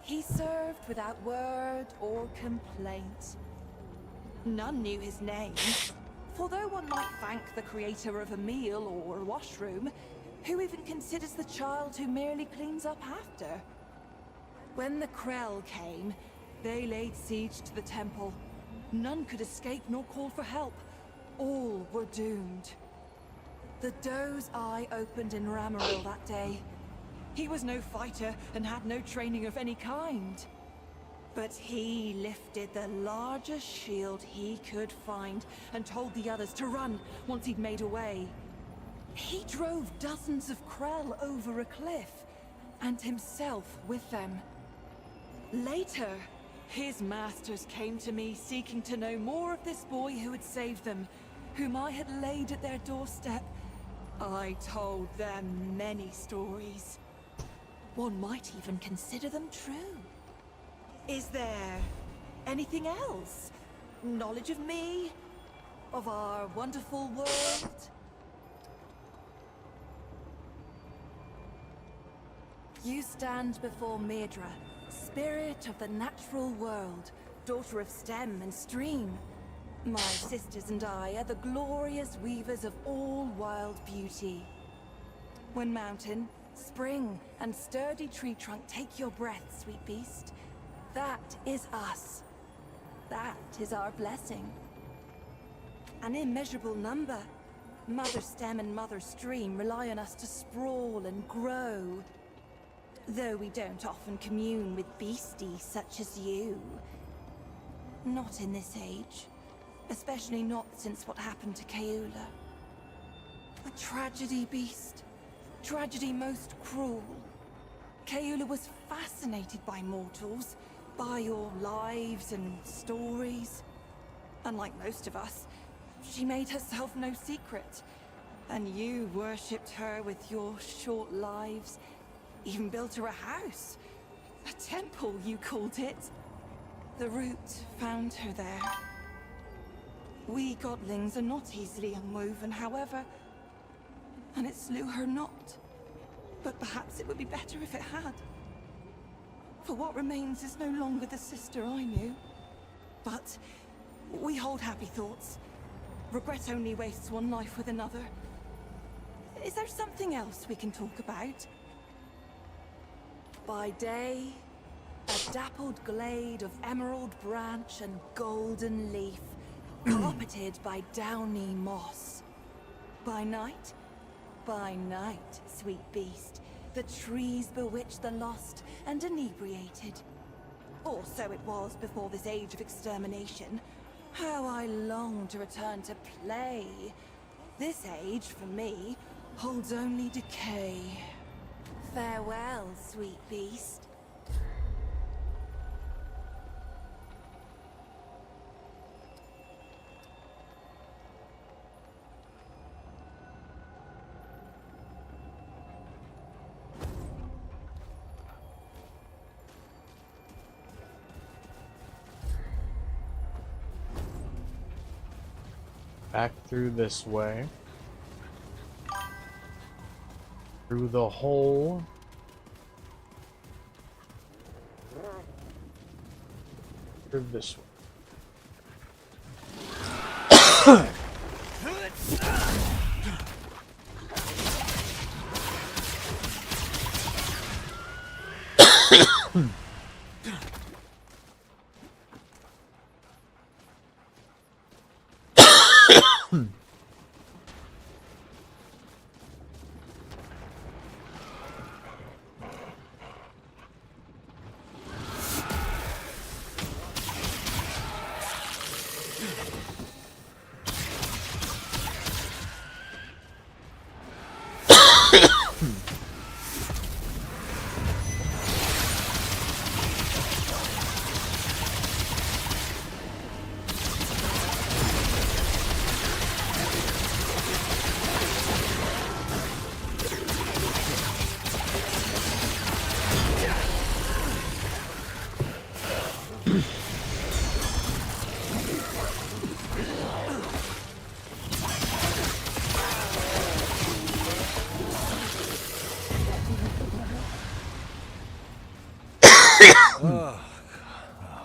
He served without word or complaint. None knew his name, for though one might thank the creator of a meal or a washroom, who even considers the child who merely cleans up after? When the Krell came, they laid siege to the temple. None could escape nor call for help. All were doomed. The doe's eye opened in Ramaril that day. He was no fighter and had no training of any kind. But he lifted the largest shield he could find and told the others to run once he'd made away. He drove dozens of Krell over a cliff, and himself with them. Later, his masters came to me seeking to know more of this boy who had saved them, whom I had laid at their doorstep. I told them many stories. One might even consider them true. Is there anything else? Knowledge of me? Of our wonderful world? You stand before Medra, spirit of the natural world, daughter of stem and stream. My sisters and I are the glorious weavers of all wild beauty. When mountain, spring, and sturdy tree trunk take your breath, sweet beast, that is us. That is our blessing. An immeasurable number. Mother stem and mother stream rely on us to sprawl and grow. Though we don't often commune with beasties such as you. Not in this age. Especially not since what happened to Keula. A tragedy, beast. Tragedy most cruel. Keula was fascinated by mortals, by your lives and stories. Unlike most of us, she made herself no secret. And you worshipped her with your short lives. Even built her a house. A temple, you called it. The root found her there. We godlings are not easily unwoven, however, and it slew her not. But perhaps it would be better if it had. For what remains is no longer the sister I knew. But we hold happy thoughts. Regret only wastes one life with another. Is there something else we can talk about? By day, a dappled glade of emerald branch and golden leaf, carpeted by downy moss. By night, sweet beast, the trees bewitch the lost and inebriated. Or so it was before this age of extermination. How I long to return to play. This age, for me, holds only decay. Farewell, sweet beast. Back through this way. Through the hole. Through this way.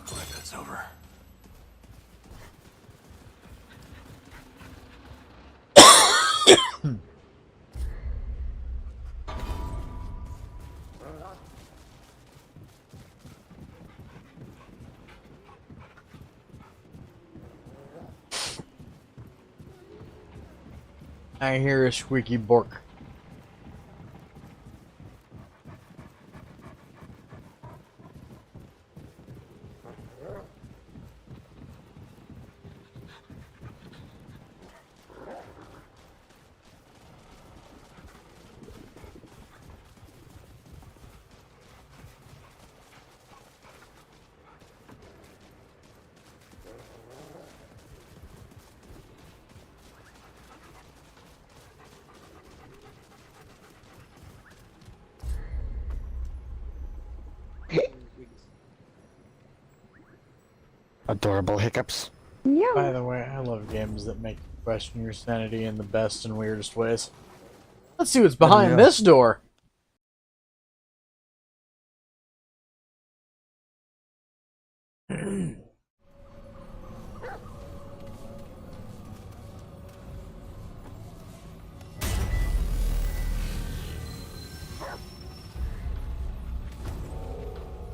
Glad that's over. I hear a squeaky bork. Adorable hiccups. By the way, I love games that make you question your sanity in the best and weirdest ways. Let's see what's behind this door.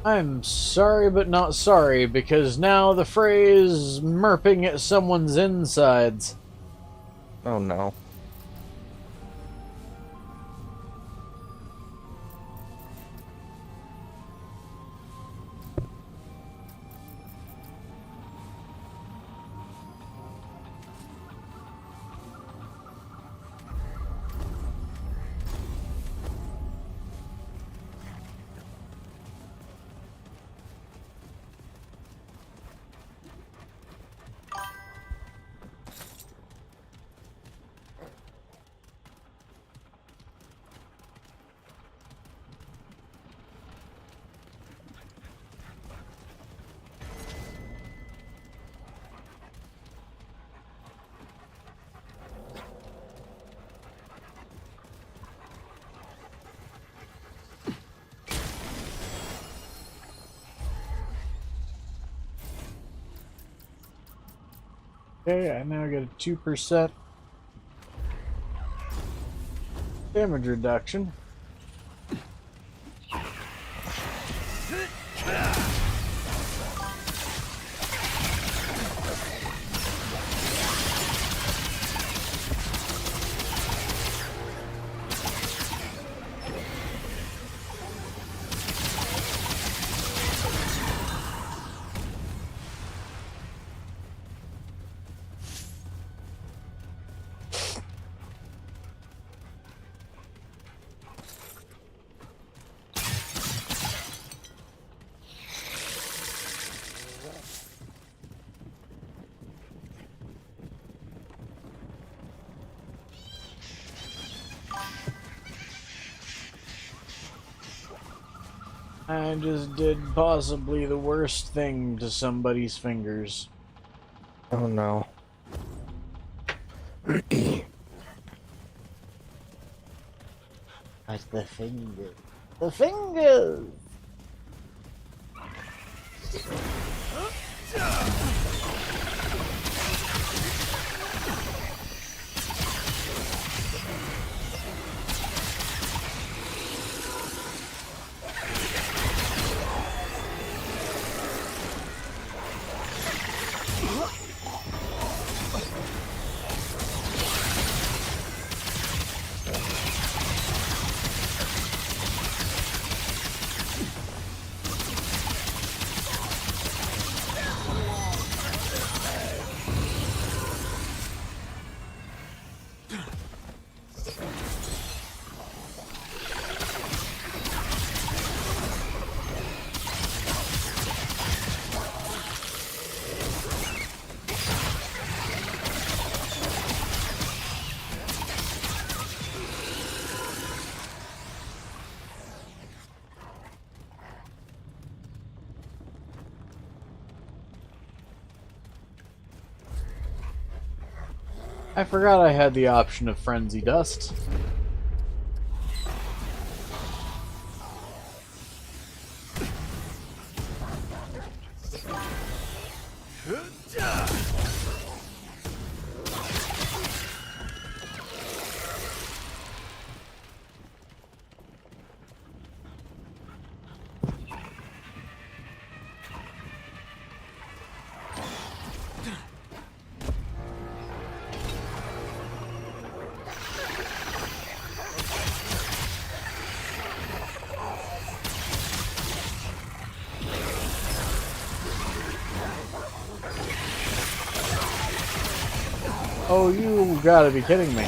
I'm sorry but not sorry, because now the fray is merping at someone's insides. Oh no. Okay, I now get a 2% damage reduction. I just did possibly the worst thing to somebody's fingers. Oh no. That's the fingers. The fingers! I forgot I had the option of Frenzy Dust. Oh, you gotta be kidding me.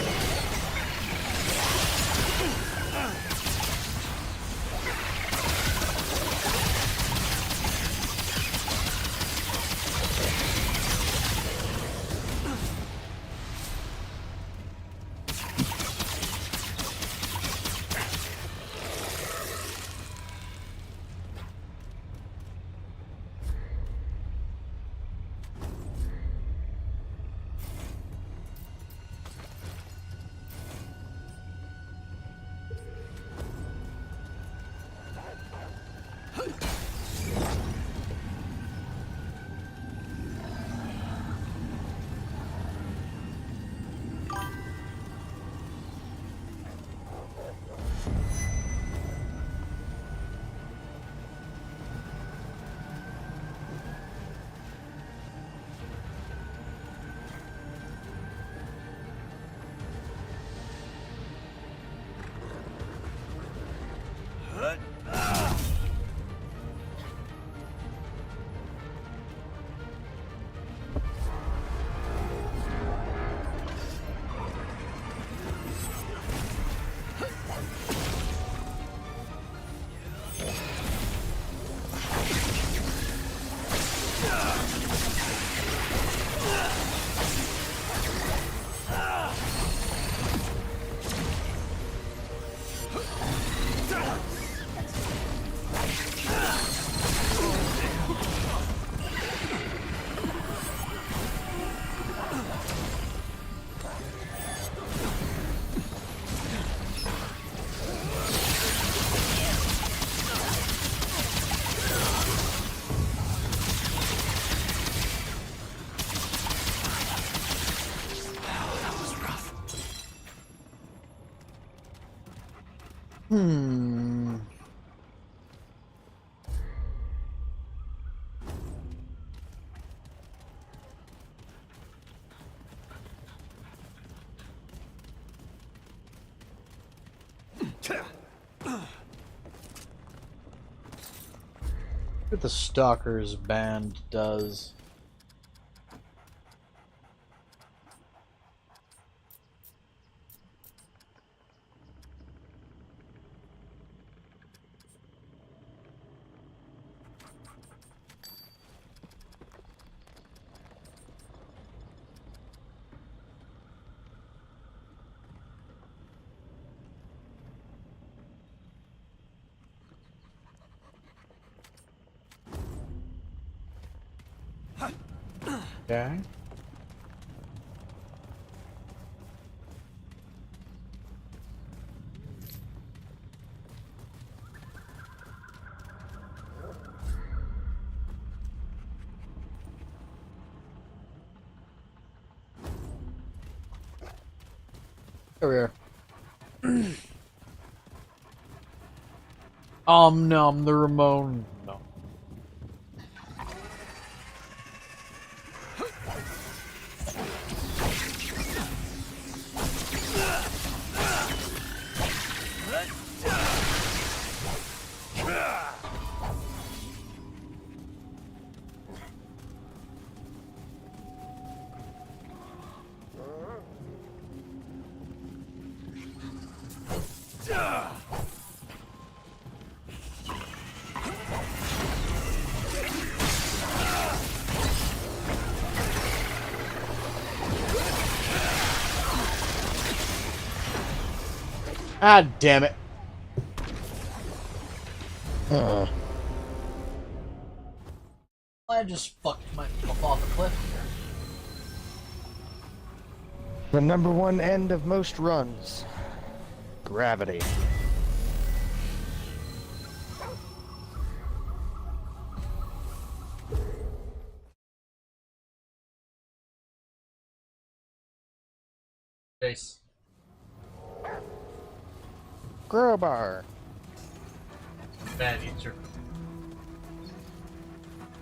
What the Stalkers band does. Okay. Here we are. Nom, the Ramon. No. Ah, damn it. I just fucked myself off a cliff here. The number one end of most runs. Gravity. Face. Crowbar. Bad answer.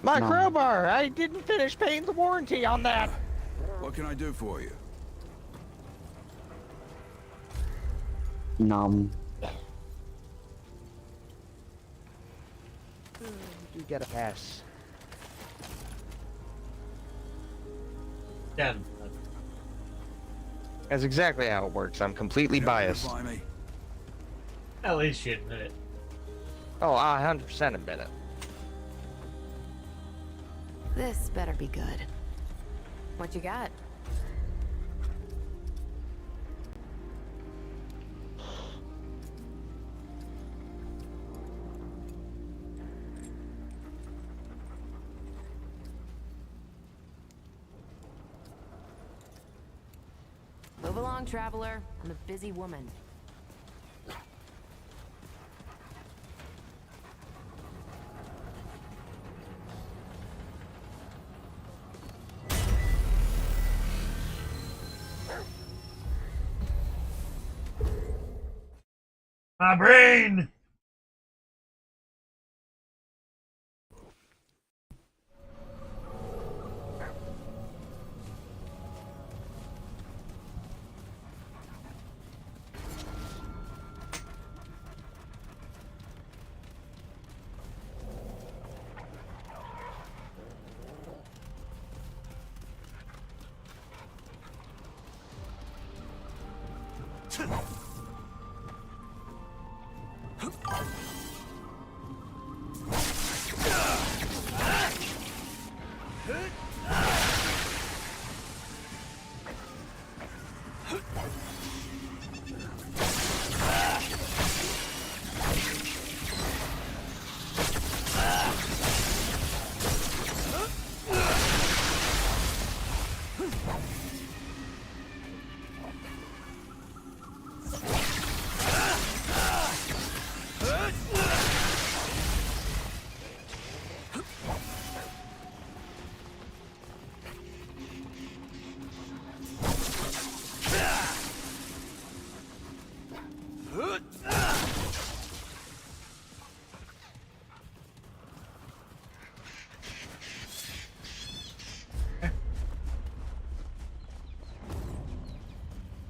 My No. crowbar! I didn't finish paying the warranty on that! What can I do for you? Nom. You get a pass. 10. That's exactly how it works. I'm completely biased. Me. At least you admit it. Oh, I 100% admit it. This better be good. What you got? Move along, traveler. I'm a busy woman. My brain!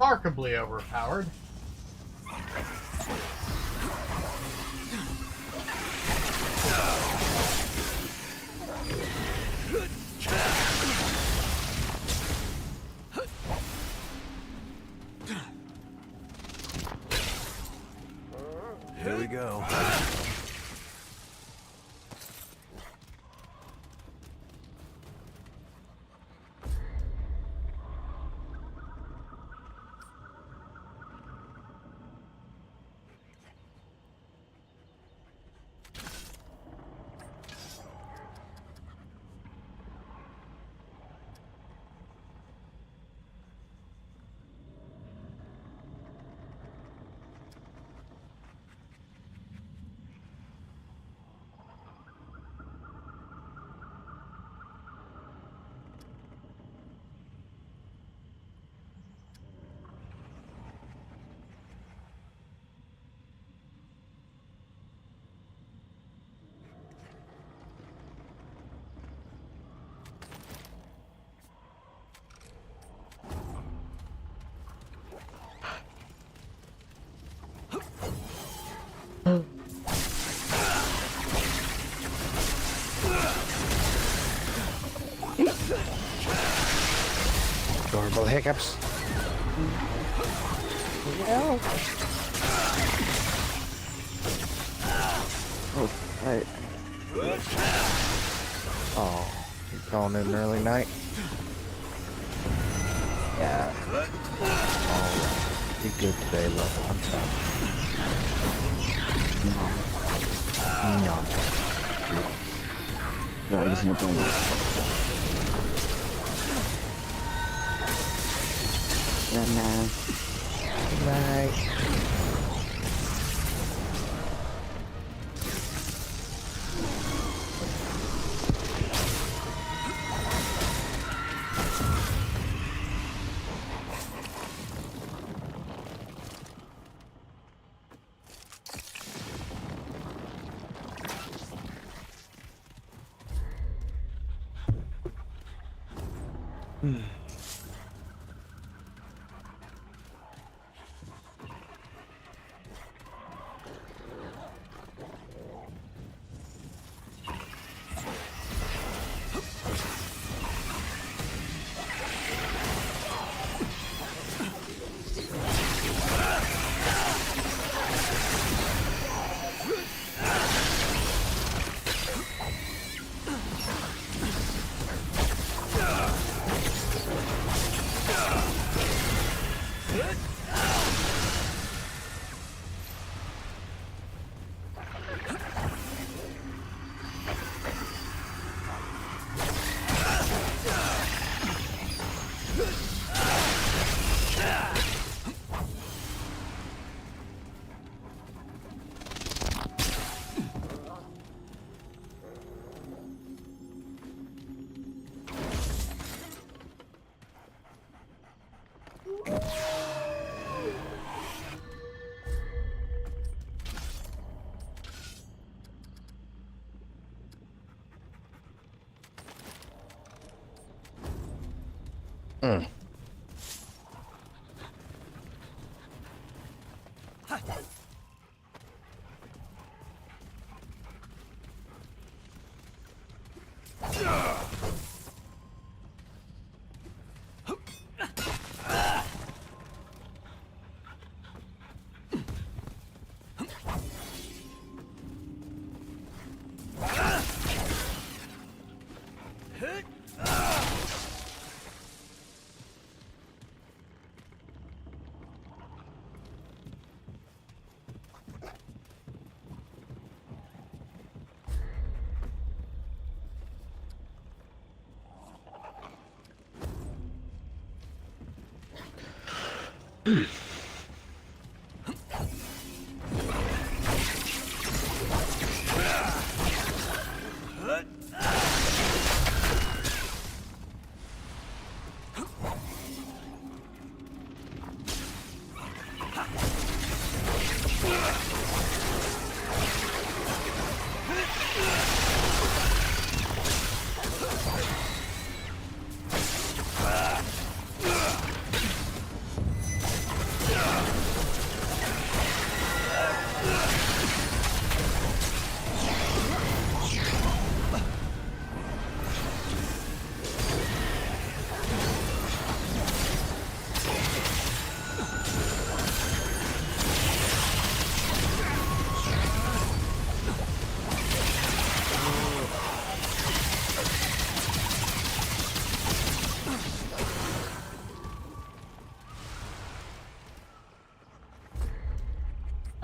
Remarkably overpowered. Here we go. Adorable hiccups. Yeah. Oh, right. Oh, you're calling it an early night? Yeah. Oh, you're good today, love. I'm sorry. No, I just want to Good night.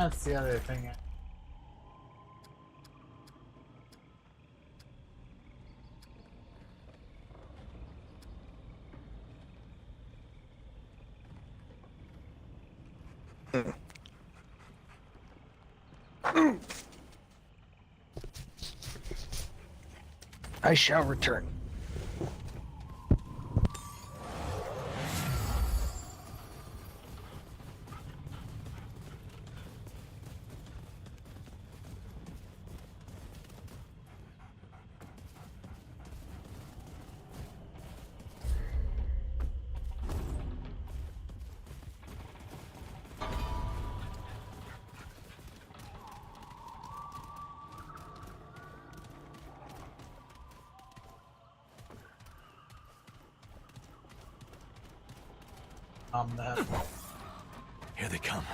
That's the other thing. I shall return. That. Here they come.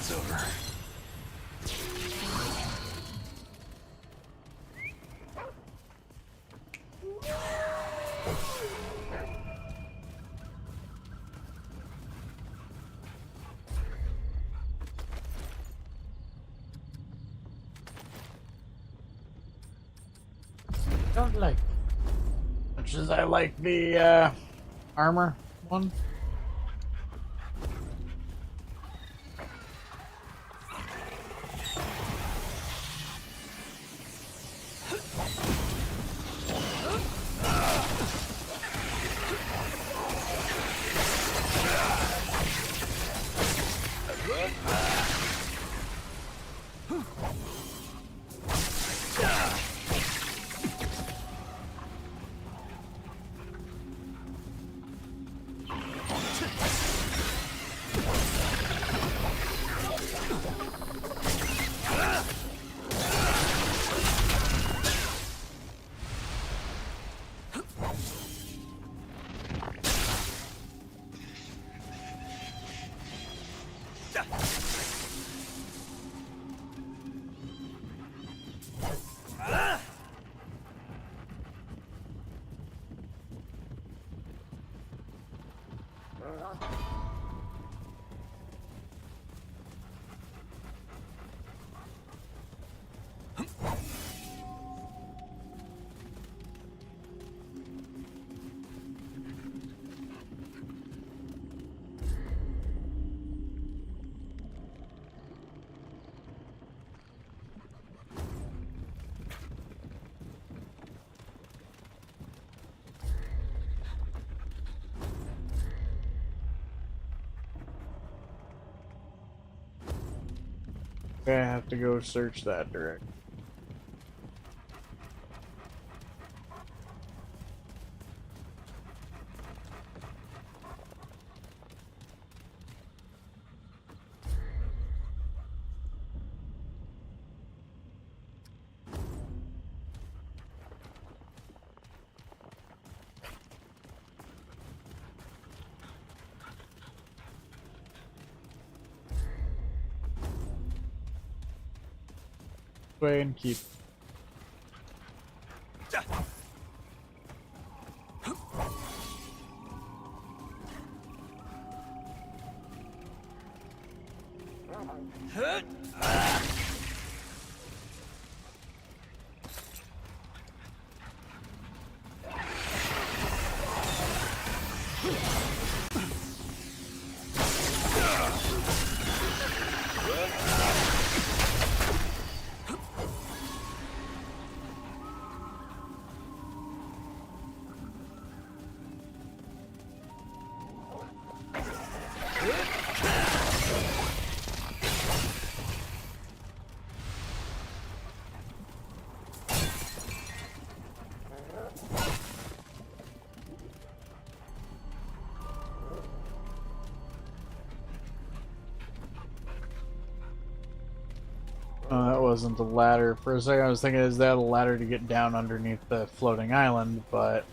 it's over. Don't like much as I like the armor one. I have to go search that direct. Way and keep. That wasn't the ladder. For a second I was thinking, is that a ladder to get down underneath the floating island, but...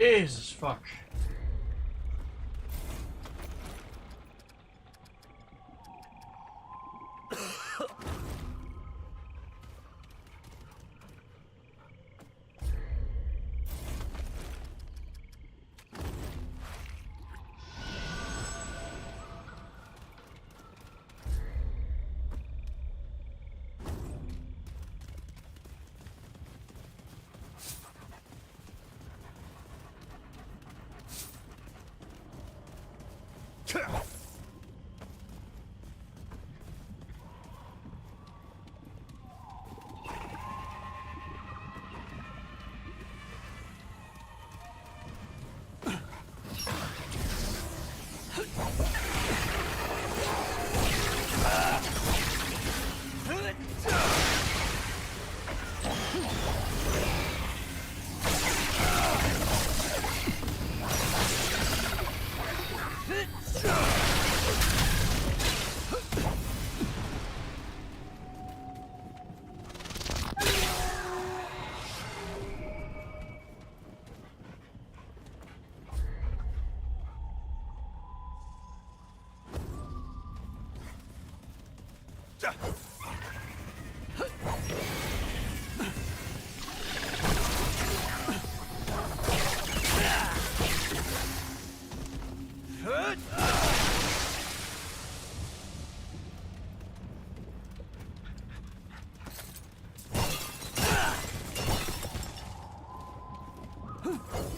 Jesus fuck.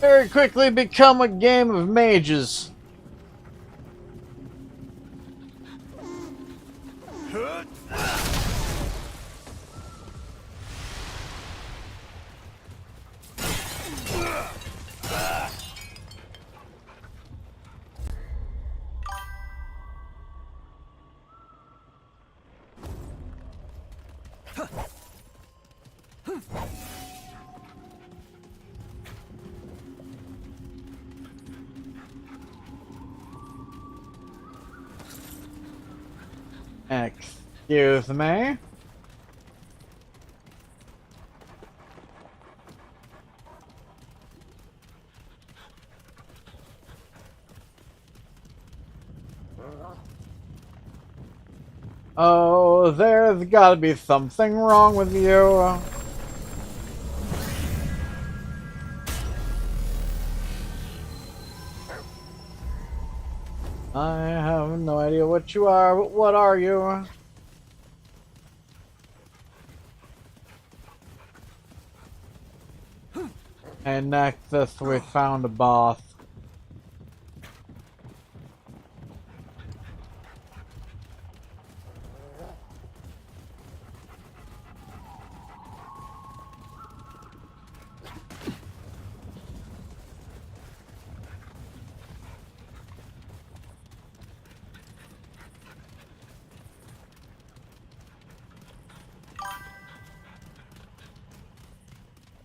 Very quickly become a game of mages. Excuse me. Oh, there's gotta be something wrong with you. I have no idea what you are, but what are you? And next, we found a boss.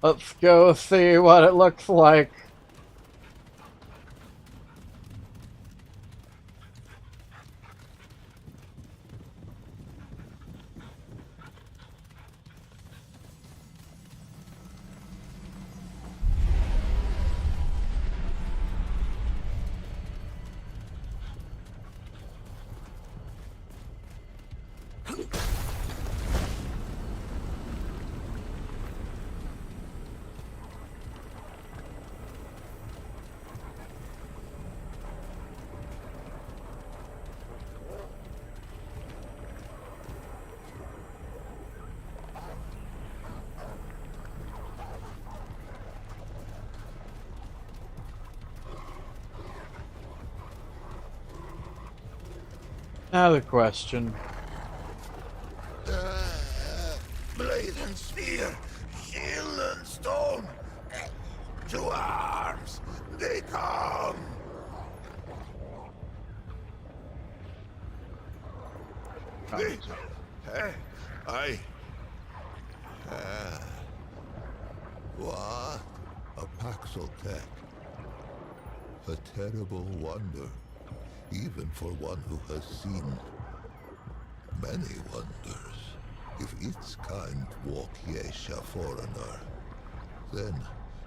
Let's go see what it looks like. Now the question. Blade and spear, shield and stone. To arms, they come. What? A Paxel tech. A terrible wonder, even for one who has seen many wonders. If its kind walk Yesha foreigner, then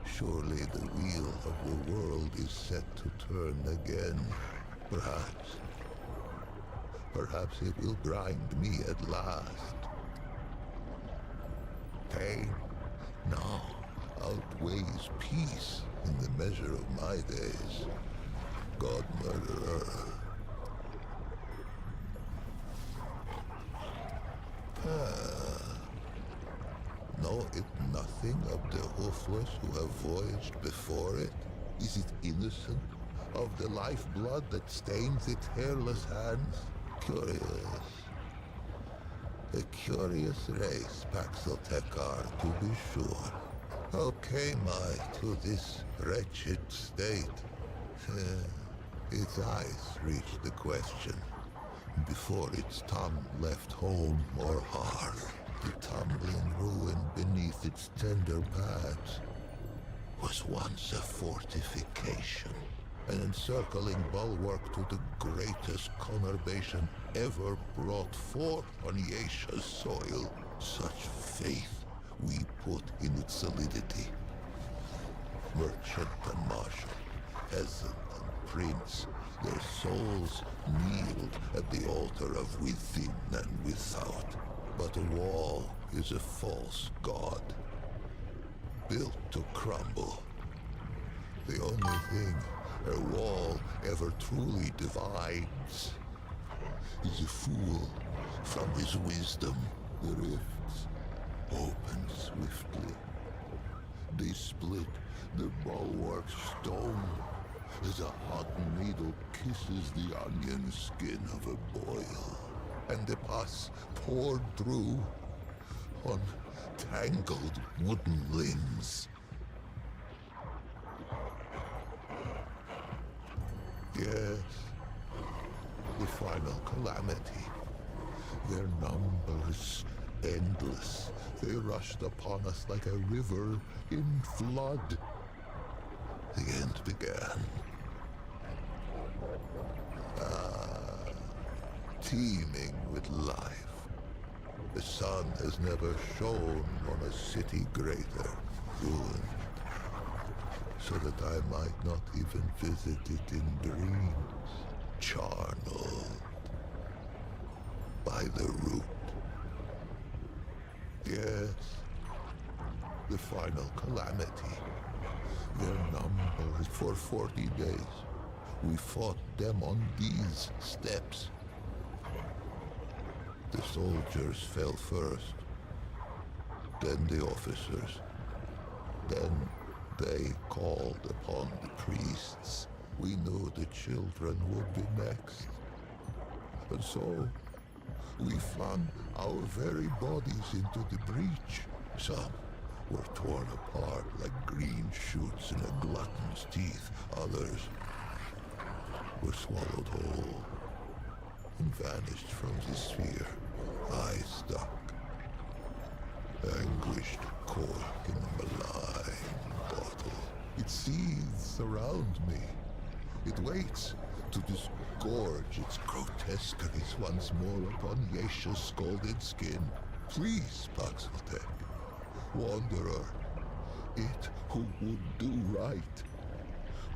Surely the wheel of the world is set to turn again. Perhaps. Perhaps it will grind me at last. Pain now outweighs peace in the measure of my days. God murderer. Know it nothing of the hoofless who have voyaged before it? Is it innocent of the lifeblood that stains its hairless hands? Curious. A curious race, Paxeltekar, to be sure. How came I to this wretched state? Its eyes reached the question. Before its tongue left home or hearth, the tumbling ruin beneath its tender pads was once a fortification, an encircling bulwark to the greatest conurbation ever brought forth on Yesha's soil. Such faith we put in its solidity. Merchant and marshal, peasant and prince, their souls kneeled at the altar of within and without. But a wall is a false god, built to crumble. The only thing a wall ever truly divides is a fool from his wisdom. The rifts open swiftly. They split the bulwark stone as a hot needle kisses the onion skin of a boil, and the pus poured through on tangled wooden limbs. Yes, the final calamity. Their numbers endless. They rushed upon us like a river in flood. The end began. Teeming with life. The sun has never shone on a city greater, ruined, so that I might not even visit it in dreams, charneled by the root. Yes, the final calamity. Their numbers for 40 days. We fought them on these steps. The soldiers fell first, then the officers. Then they called upon the priests. We knew the children would be next. And so, we flung our very bodies into the breach. Some were torn apart like green shoots in a glutton's teeth. Others were swallowed whole and vanished from the sphere. I stuck, anguished cork in a malign bottle. It seethes around me. It waits to disgorge its grotesqueries once more upon Yesha's scalded skin. Please, Paxeltek, wanderer, it who would do right,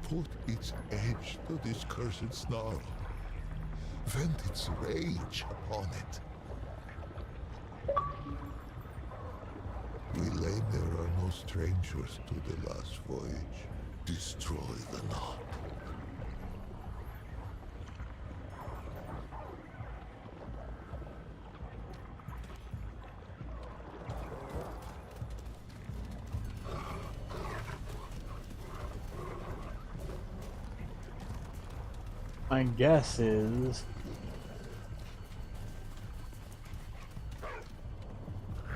put its edge to this cursed snarl. Vent its rage upon it. We lay there are no strangers to the last voyage. Destroy the knot. My guess is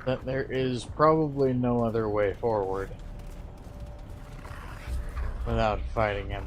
that there is probably no other way forward without fighting him.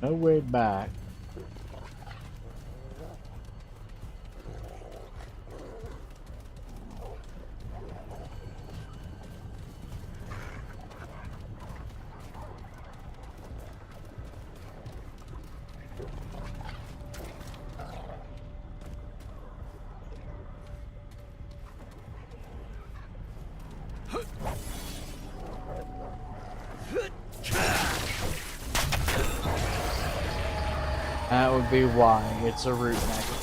no way back. That would be why it's a root neck.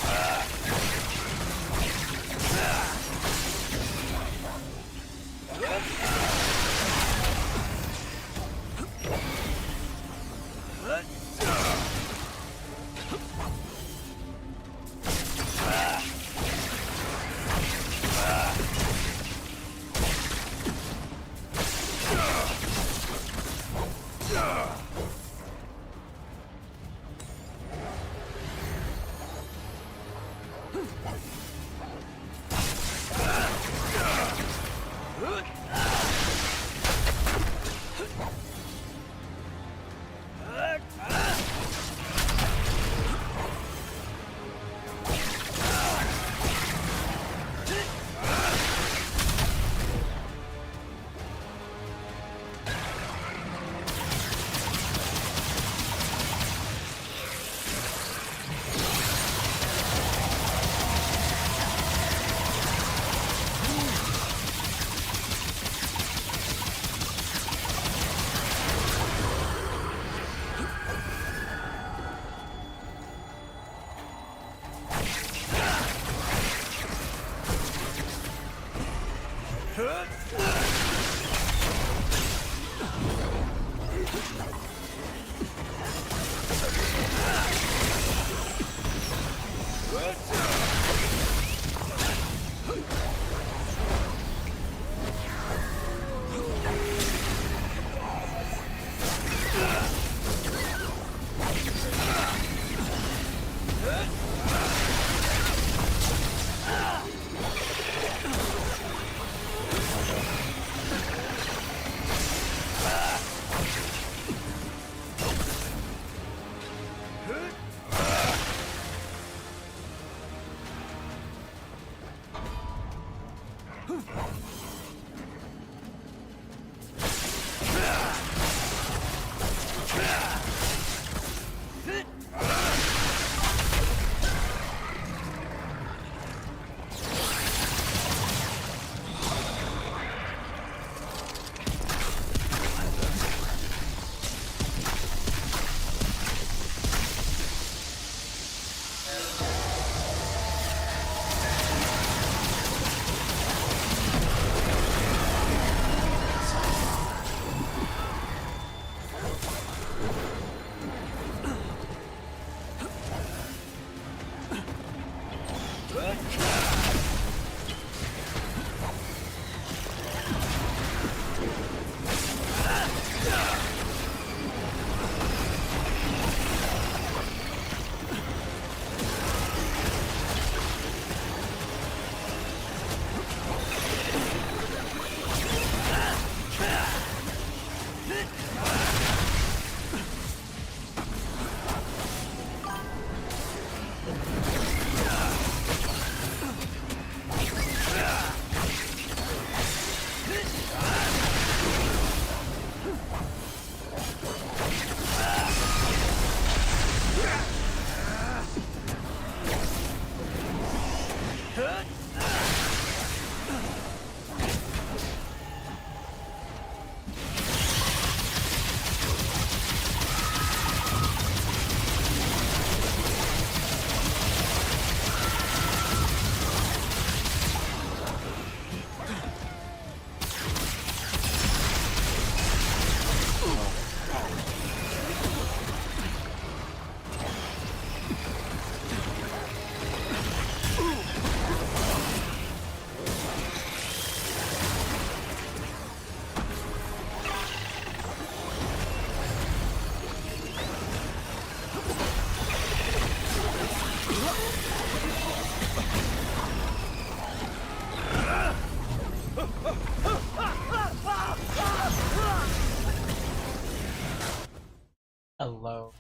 Hello.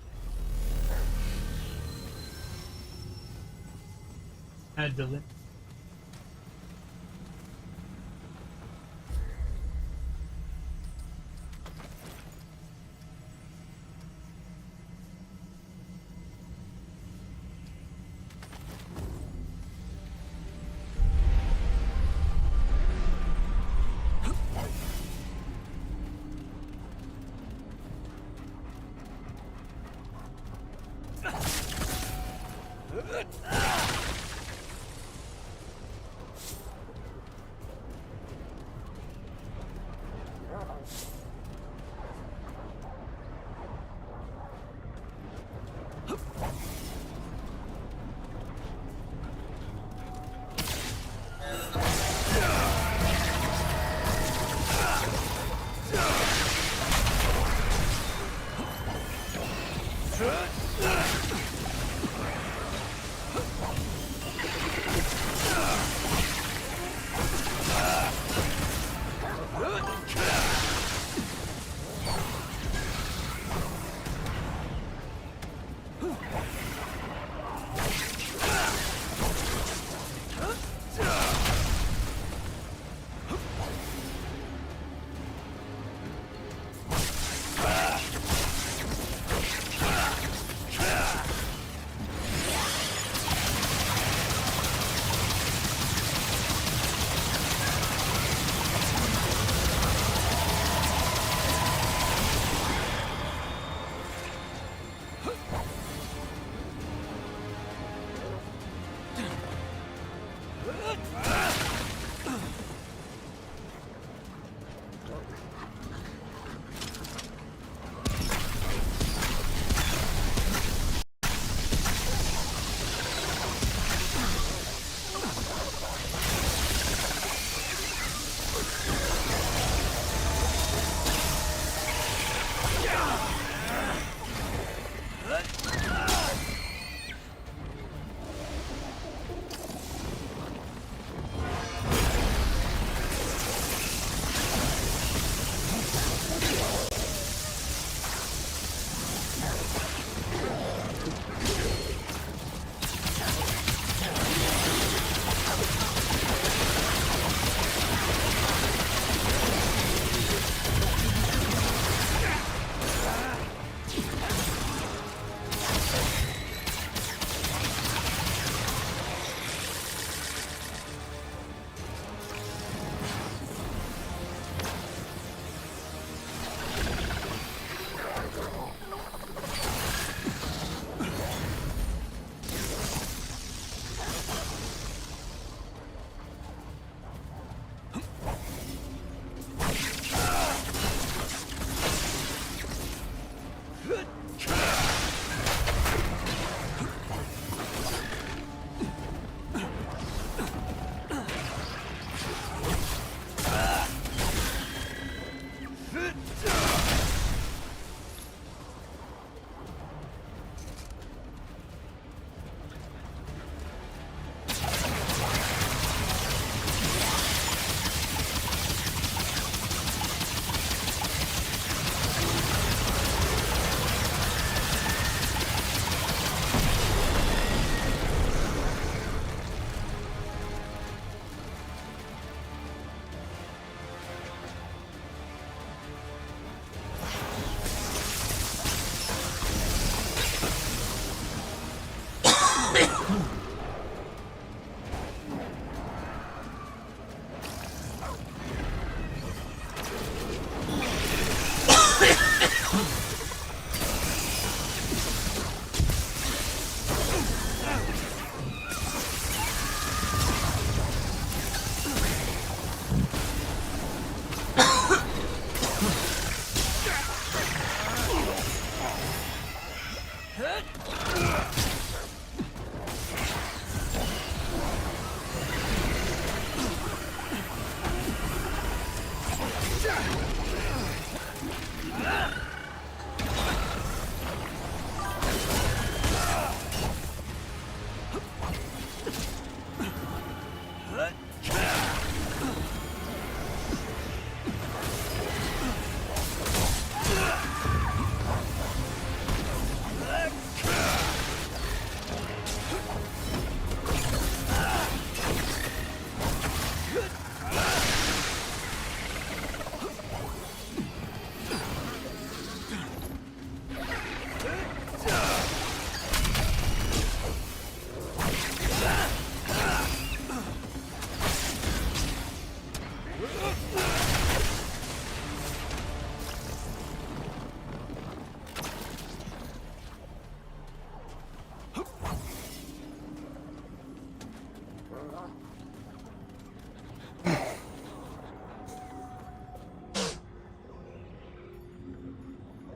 That doesn't.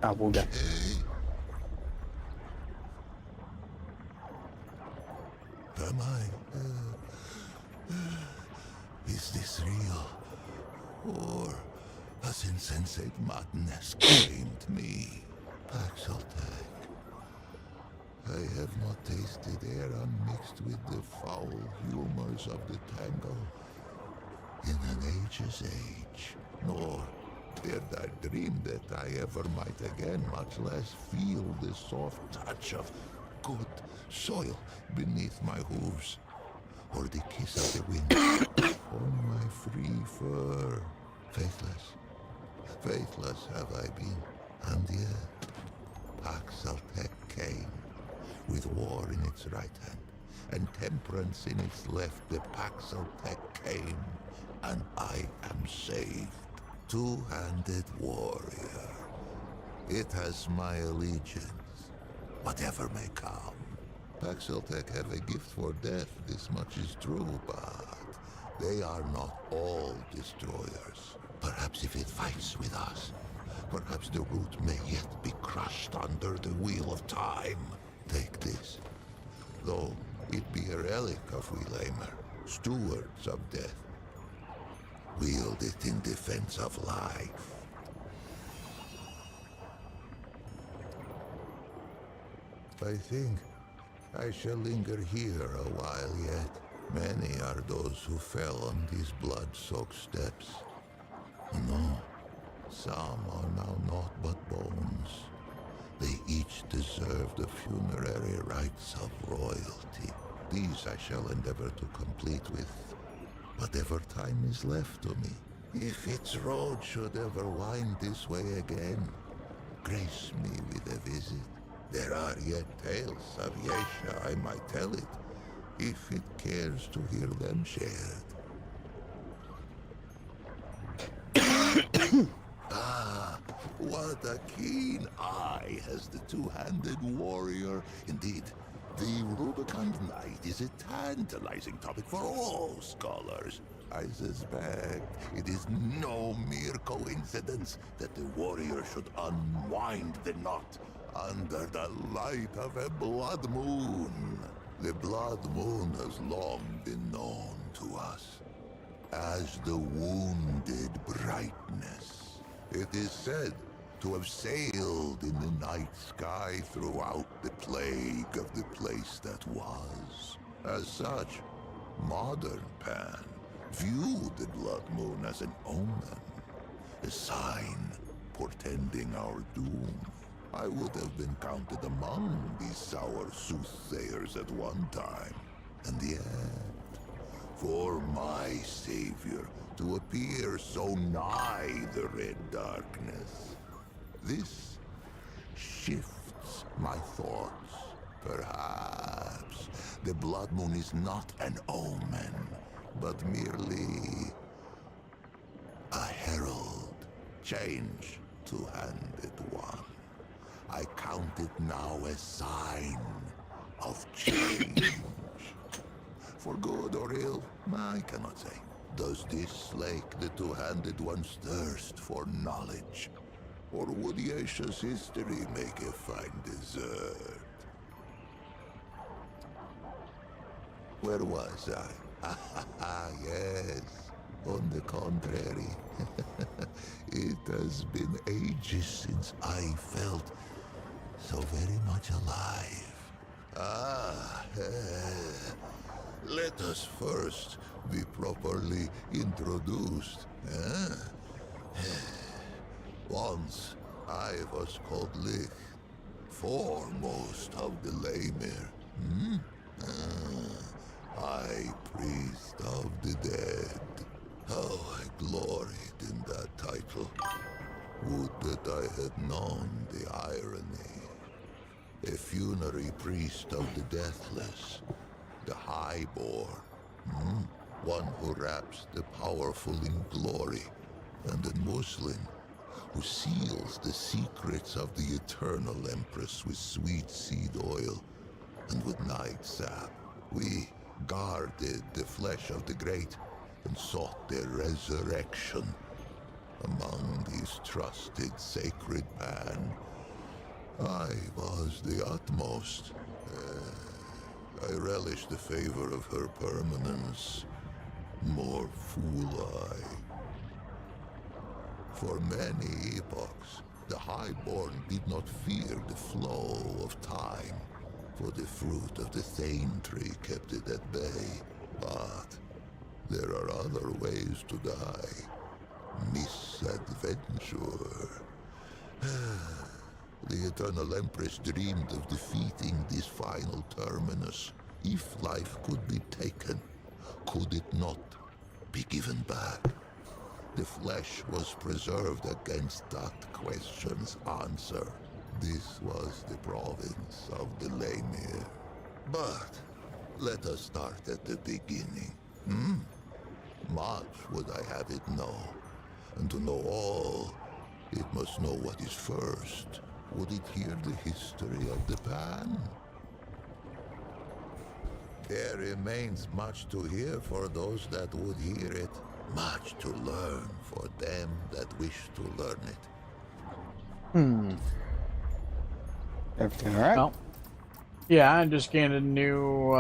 Awooga. Am I? Is this real? Or has insensate madness claimed me? Paxeltech. I have not tasted air unmixed with the foul humors of the tango in an age's age, nor dared I dream that I ever might again, much less feel the soft touch of good soil beneath my hooves, or the kiss of the wind on my free fur. Faithless have I been, and yet Paxeltech came, with war in its right hand, and temperance in its left. The Paxeltech came, and I am saved. Two-handed warrior. It has my allegiance, whatever may come. Paxeltech have a gift for death, this much is true, but they are not all destroyers. Perhaps if it fights with us, perhaps the root may yet be crushed under the wheel of time. Take this, though it be a relic of Welamer, stewards of death. Wield it in defense of life. I think I shall linger here a while yet. Many are those who fell on these blood-soaked steps. No, some are now naught but bones. They each deserve the funerary rites of royalty. These I shall endeavor to complete with whatever time is left to me. If its road should ever wind this way again, grace me with a visit. There are yet tales of Yesha, I might tell it, if it cares to hear them shared. Ah, what a keen eye has the two-handed warrior. Indeed, the Rubicon Knight is a tantalizing topic for all scholars. I suspect it is no mere coincidence that the warrior should unwind the knot under the light of a blood moon. The blood moon has long been known to us as the wounded brightness. It is said to have sailed in the night sky throughout the plague of the place that was. As such, modern Pan viewed the blood moon as an omen, a sign portending our doom. I would have been counted among these sour soothsayers at one time, and yet, for my savior to appear so nigh the red darkness, this shifts my thoughts. Perhaps the blood moon is not an omen, but merely a herald. Change, two-handed one. I count it now a sign of change. For good or ill, I cannot say. Does this slake the two-handed one's thirst for knowledge? Or would Yesha's history make a fine dessert? Where was I? Ah, yes. On the contrary, it has been ages since I felt so very much alive. Let us first be properly introduced. Once I was called Lich, foremost of the Lemir. High priest of the dead. How I gloried in that title. Would that I had known the irony. A funerary priest of the deathless, the highborn. One who wraps the powerful in glory, and a Muslim who seals the secrets of the eternal empress with sweet seed oil and with night sap. We guarded the flesh of the great and sought their resurrection. Among these trusted sacred Pan, I was the utmost. I relish the favor of her permanence. More fool I. For many epochs, the Highborn did not fear the flow of time, for the fruit of the Thane tree kept it at bay. But there are other ways to die. Misadventure. The Eternal Empress dreamed of defeating this final terminus. If life could be taken, could it not be given back? The flesh was preserved against that question's answer. This was the province of the Lemir. But let us start at the beginning. Much would I have it know. And to know all, it must know what is first. Would it hear the history of the Pan? There remains much to hear for those that would hear it. Much to learn for them that wish to learn it. Everything alright? Well, yeah, I just gained a new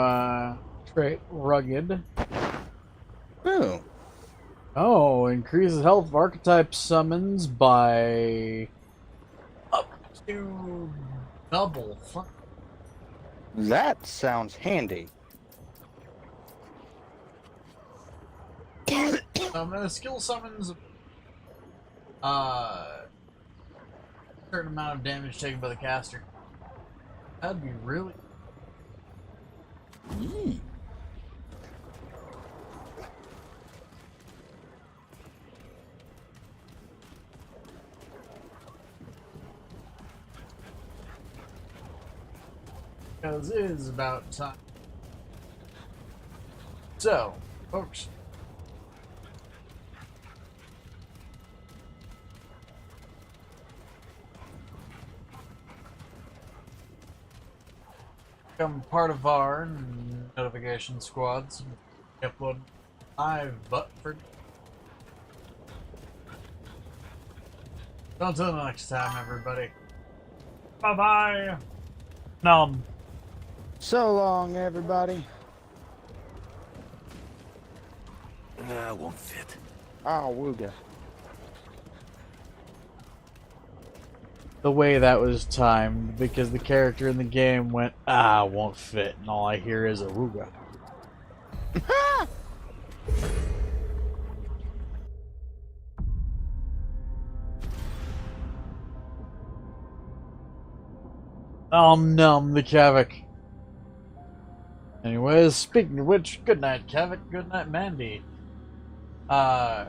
trait, Rugged. Ooh. Oh, increases health of archetype summons by up to double. Fuck. That sounds handy. Skill summons certain amount of damage taken by the caster. That'd be really. Because it is about time. So, folks. Become part of our notification squads. Upload live, but for. Until next time, everybody. Bye bye. Nom. So long, everybody. Won't fit. Ah, wooga. The way that was timed, because the character in the game went, won't fit, and all I hear is a wooga. Num the Kavik. Anyways, speaking of which, good night, Kavik. Good night, Mandy. Night,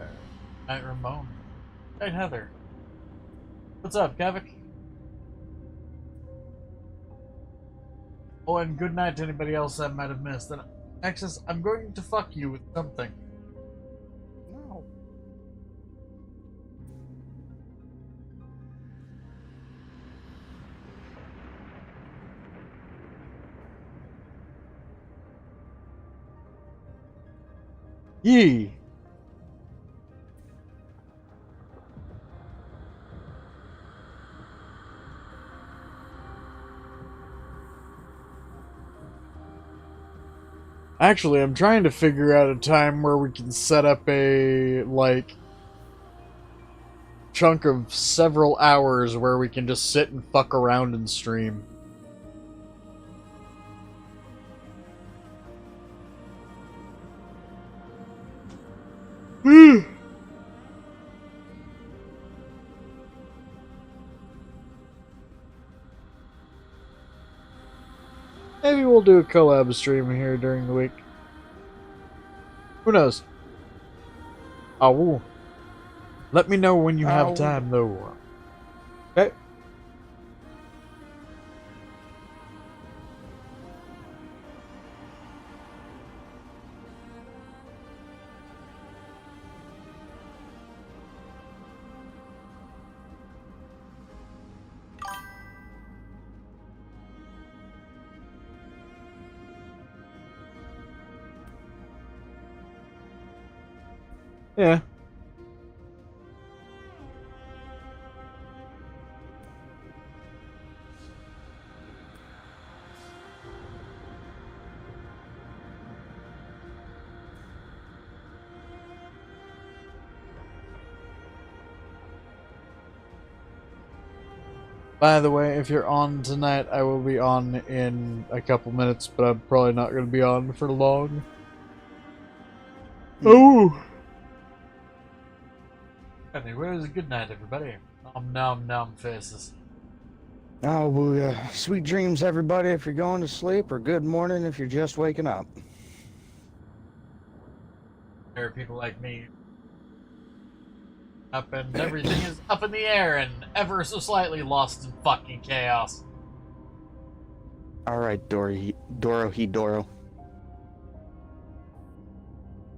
Ramon. Night, Heather. What's up, Kavik? Oh, and good night to anybody else I might have missed. And Nexus, I'm going to fuck you with something. No. Yee. Actually, I'm trying to figure out a time where we can set up a, like, chunk of several hours where we can just sit and fuck around and stream. Maybe we'll do a collab stream here during the week. Who knows? Oh, let me know when you have time, though. Okay. Yeah. By the way, if you're on tonight, I will be on in a couple minutes, but I'm probably not going to be on for long. Oh! Anyways, good night, everybody. Nom nom faces. Oh, well, sweet dreams, everybody, if you're going to sleep, or good morning if you're just waking up. There are people like me. Up and everything is up in the air and ever so slightly lost in fucking chaos. Alright, Doro.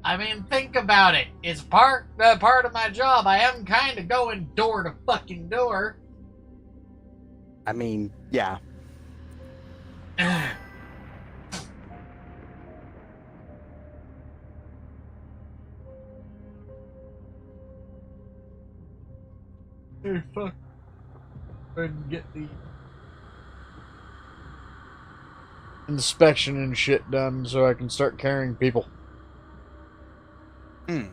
I mean, think about it. It's part of my job. I am kind of going door to fucking door. I mean, yeah. Hey, fuck. And get the inspection and shit done so I can start carrying people. Hmm.